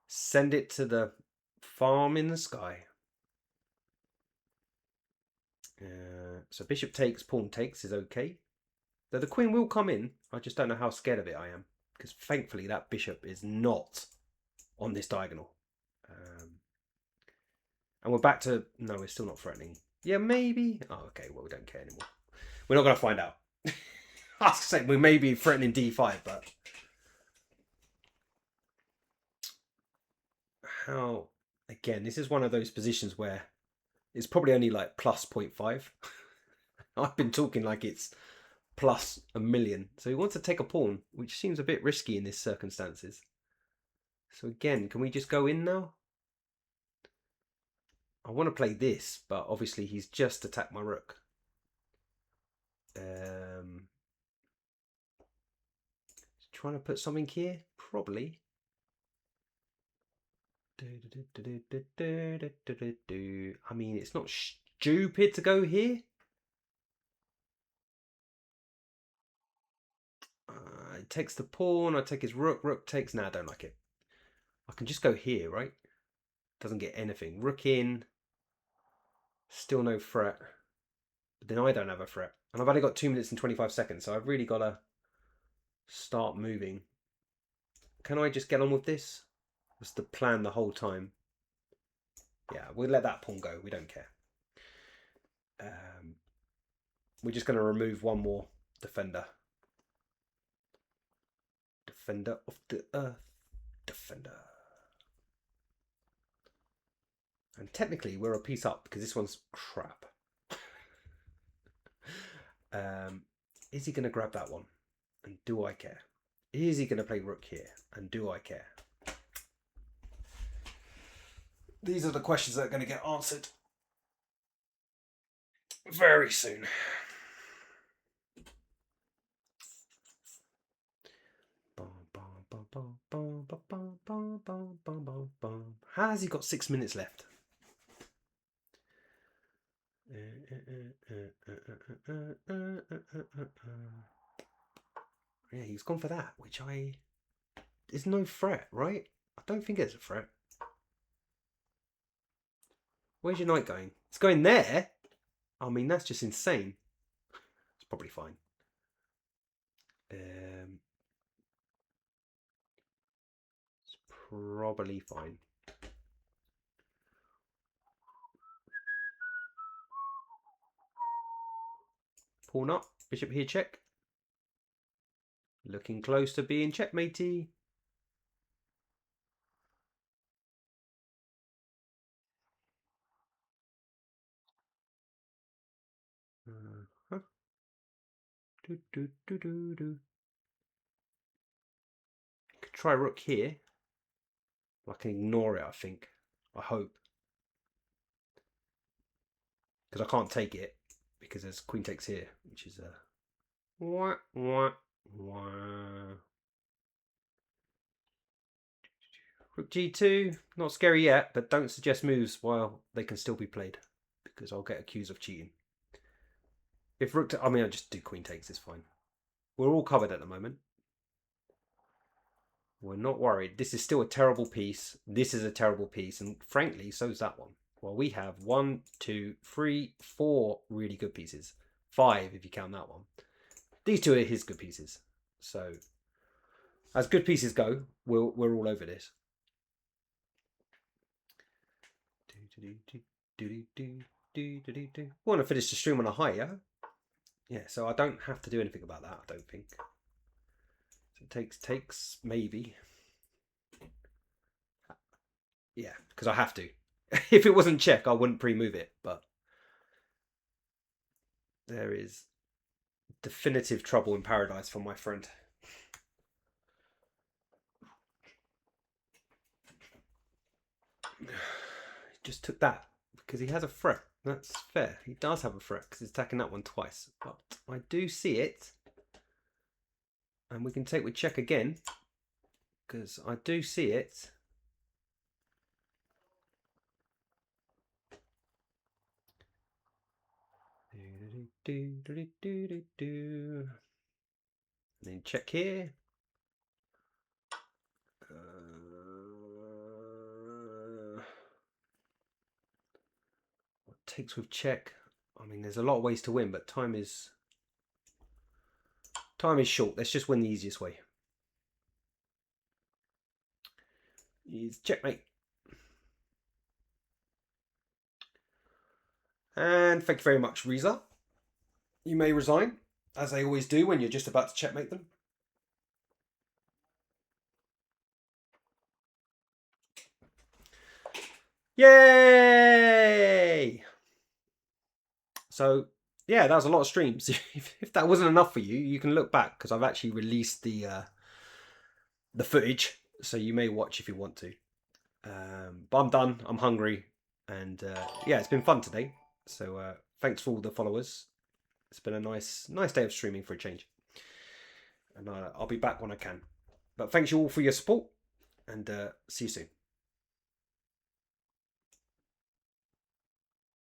Send it to the farm in the sky. So bishop takes, pawn takes is okay. Though the queen will come in. I just don't know how scared of it I am. Because thankfully that bishop is not on this diagonal. And we're back to... No, we're still not threatening. Yeah, maybe. Oh, okay. Well, we don't care anymore. We're not going to find out. I was saying we may be threatening d5, but... How... Again, this is one of those positions where it's probably only like plus 0.5. I've been talking like it's plus a million. So he wants to take a pawn, which seems a bit risky in these circumstances. So again, can we just go in now? I want to play this, but obviously he's just attacked my rook. Trying to put something here? Probably. I mean, it's not stupid to go here. It takes the pawn, I take his rook, rook takes... Nah, I don't like it. I can just go here, right? Doesn't get anything. Rook in. Still no threat. But then I don't have a threat. And I've only got 2 minutes and 25 seconds, so I've really got to start moving. Can I just get on with this? Was the plan the whole time? Yeah, we'll let that pawn go. We don't care. We're just going to remove one more defender. Defender of the earth. Defender. And technically we're a piece up because this one's crap. Is he going to grab that one? And do I care? Is he going to play rook here? And do I care? These are the questions that are going to get answered very soon. Has he got 6 minutes left? Yeah, he's gone for that, which there's no threat, right? I don't think it's a threat. Where's your knight going? It's going there? I mean, that's just insane. It's probably fine. It's probably fine. Pawn up, bishop here, check. Looking close to being checkmatey. Huh. Could try rook here. I can ignore it, I think. I hope. Because I can't take it. Because there's queen takes here, which is a... Rook g2. Not scary yet, but don't suggest moves while they can still be played. Because I'll get accused of cheating. If rook... I mean, I'll just do queen takes, it's fine. We're all covered at the moment. We're not worried. This is still a terrible piece. This is a terrible piece. And frankly, so's that one. Well, we have 1, 2, 3, 4 really good pieces. 5 if you count that one. These two are his good pieces. So, as good pieces go, we're all over this. We want to finish the stream on a high, yeah? Yeah, so I don't have to do anything about that, I don't think. So it takes maybe. Yeah, because I have to. If it wasn't check, I wouldn't pre-move it, but there is definitive trouble in paradise for my friend. He just took that because he has a threat. That's fair. He does have a threat because he's attacking that one twice. But I do see it. And we can take with check again because I do see it. And then check here. What takes with check? I mean, there's a lot of ways to win, but time is short. Let's just win the easiest way. Is checkmate. And thank you very much, Reza. You may resign, as I always do when you're just about to checkmate them. Yay! So, yeah, that was a lot of streams. If that wasn't enough for you, you can look back because I've actually released the footage, so you may watch if you want to. But I'm done. I'm hungry, and yeah, it's been fun today. So thanks for all the followers. It's been a nice day of streaming for a change, and I'll be back when I can. But thanks you all for your support, and see you soon.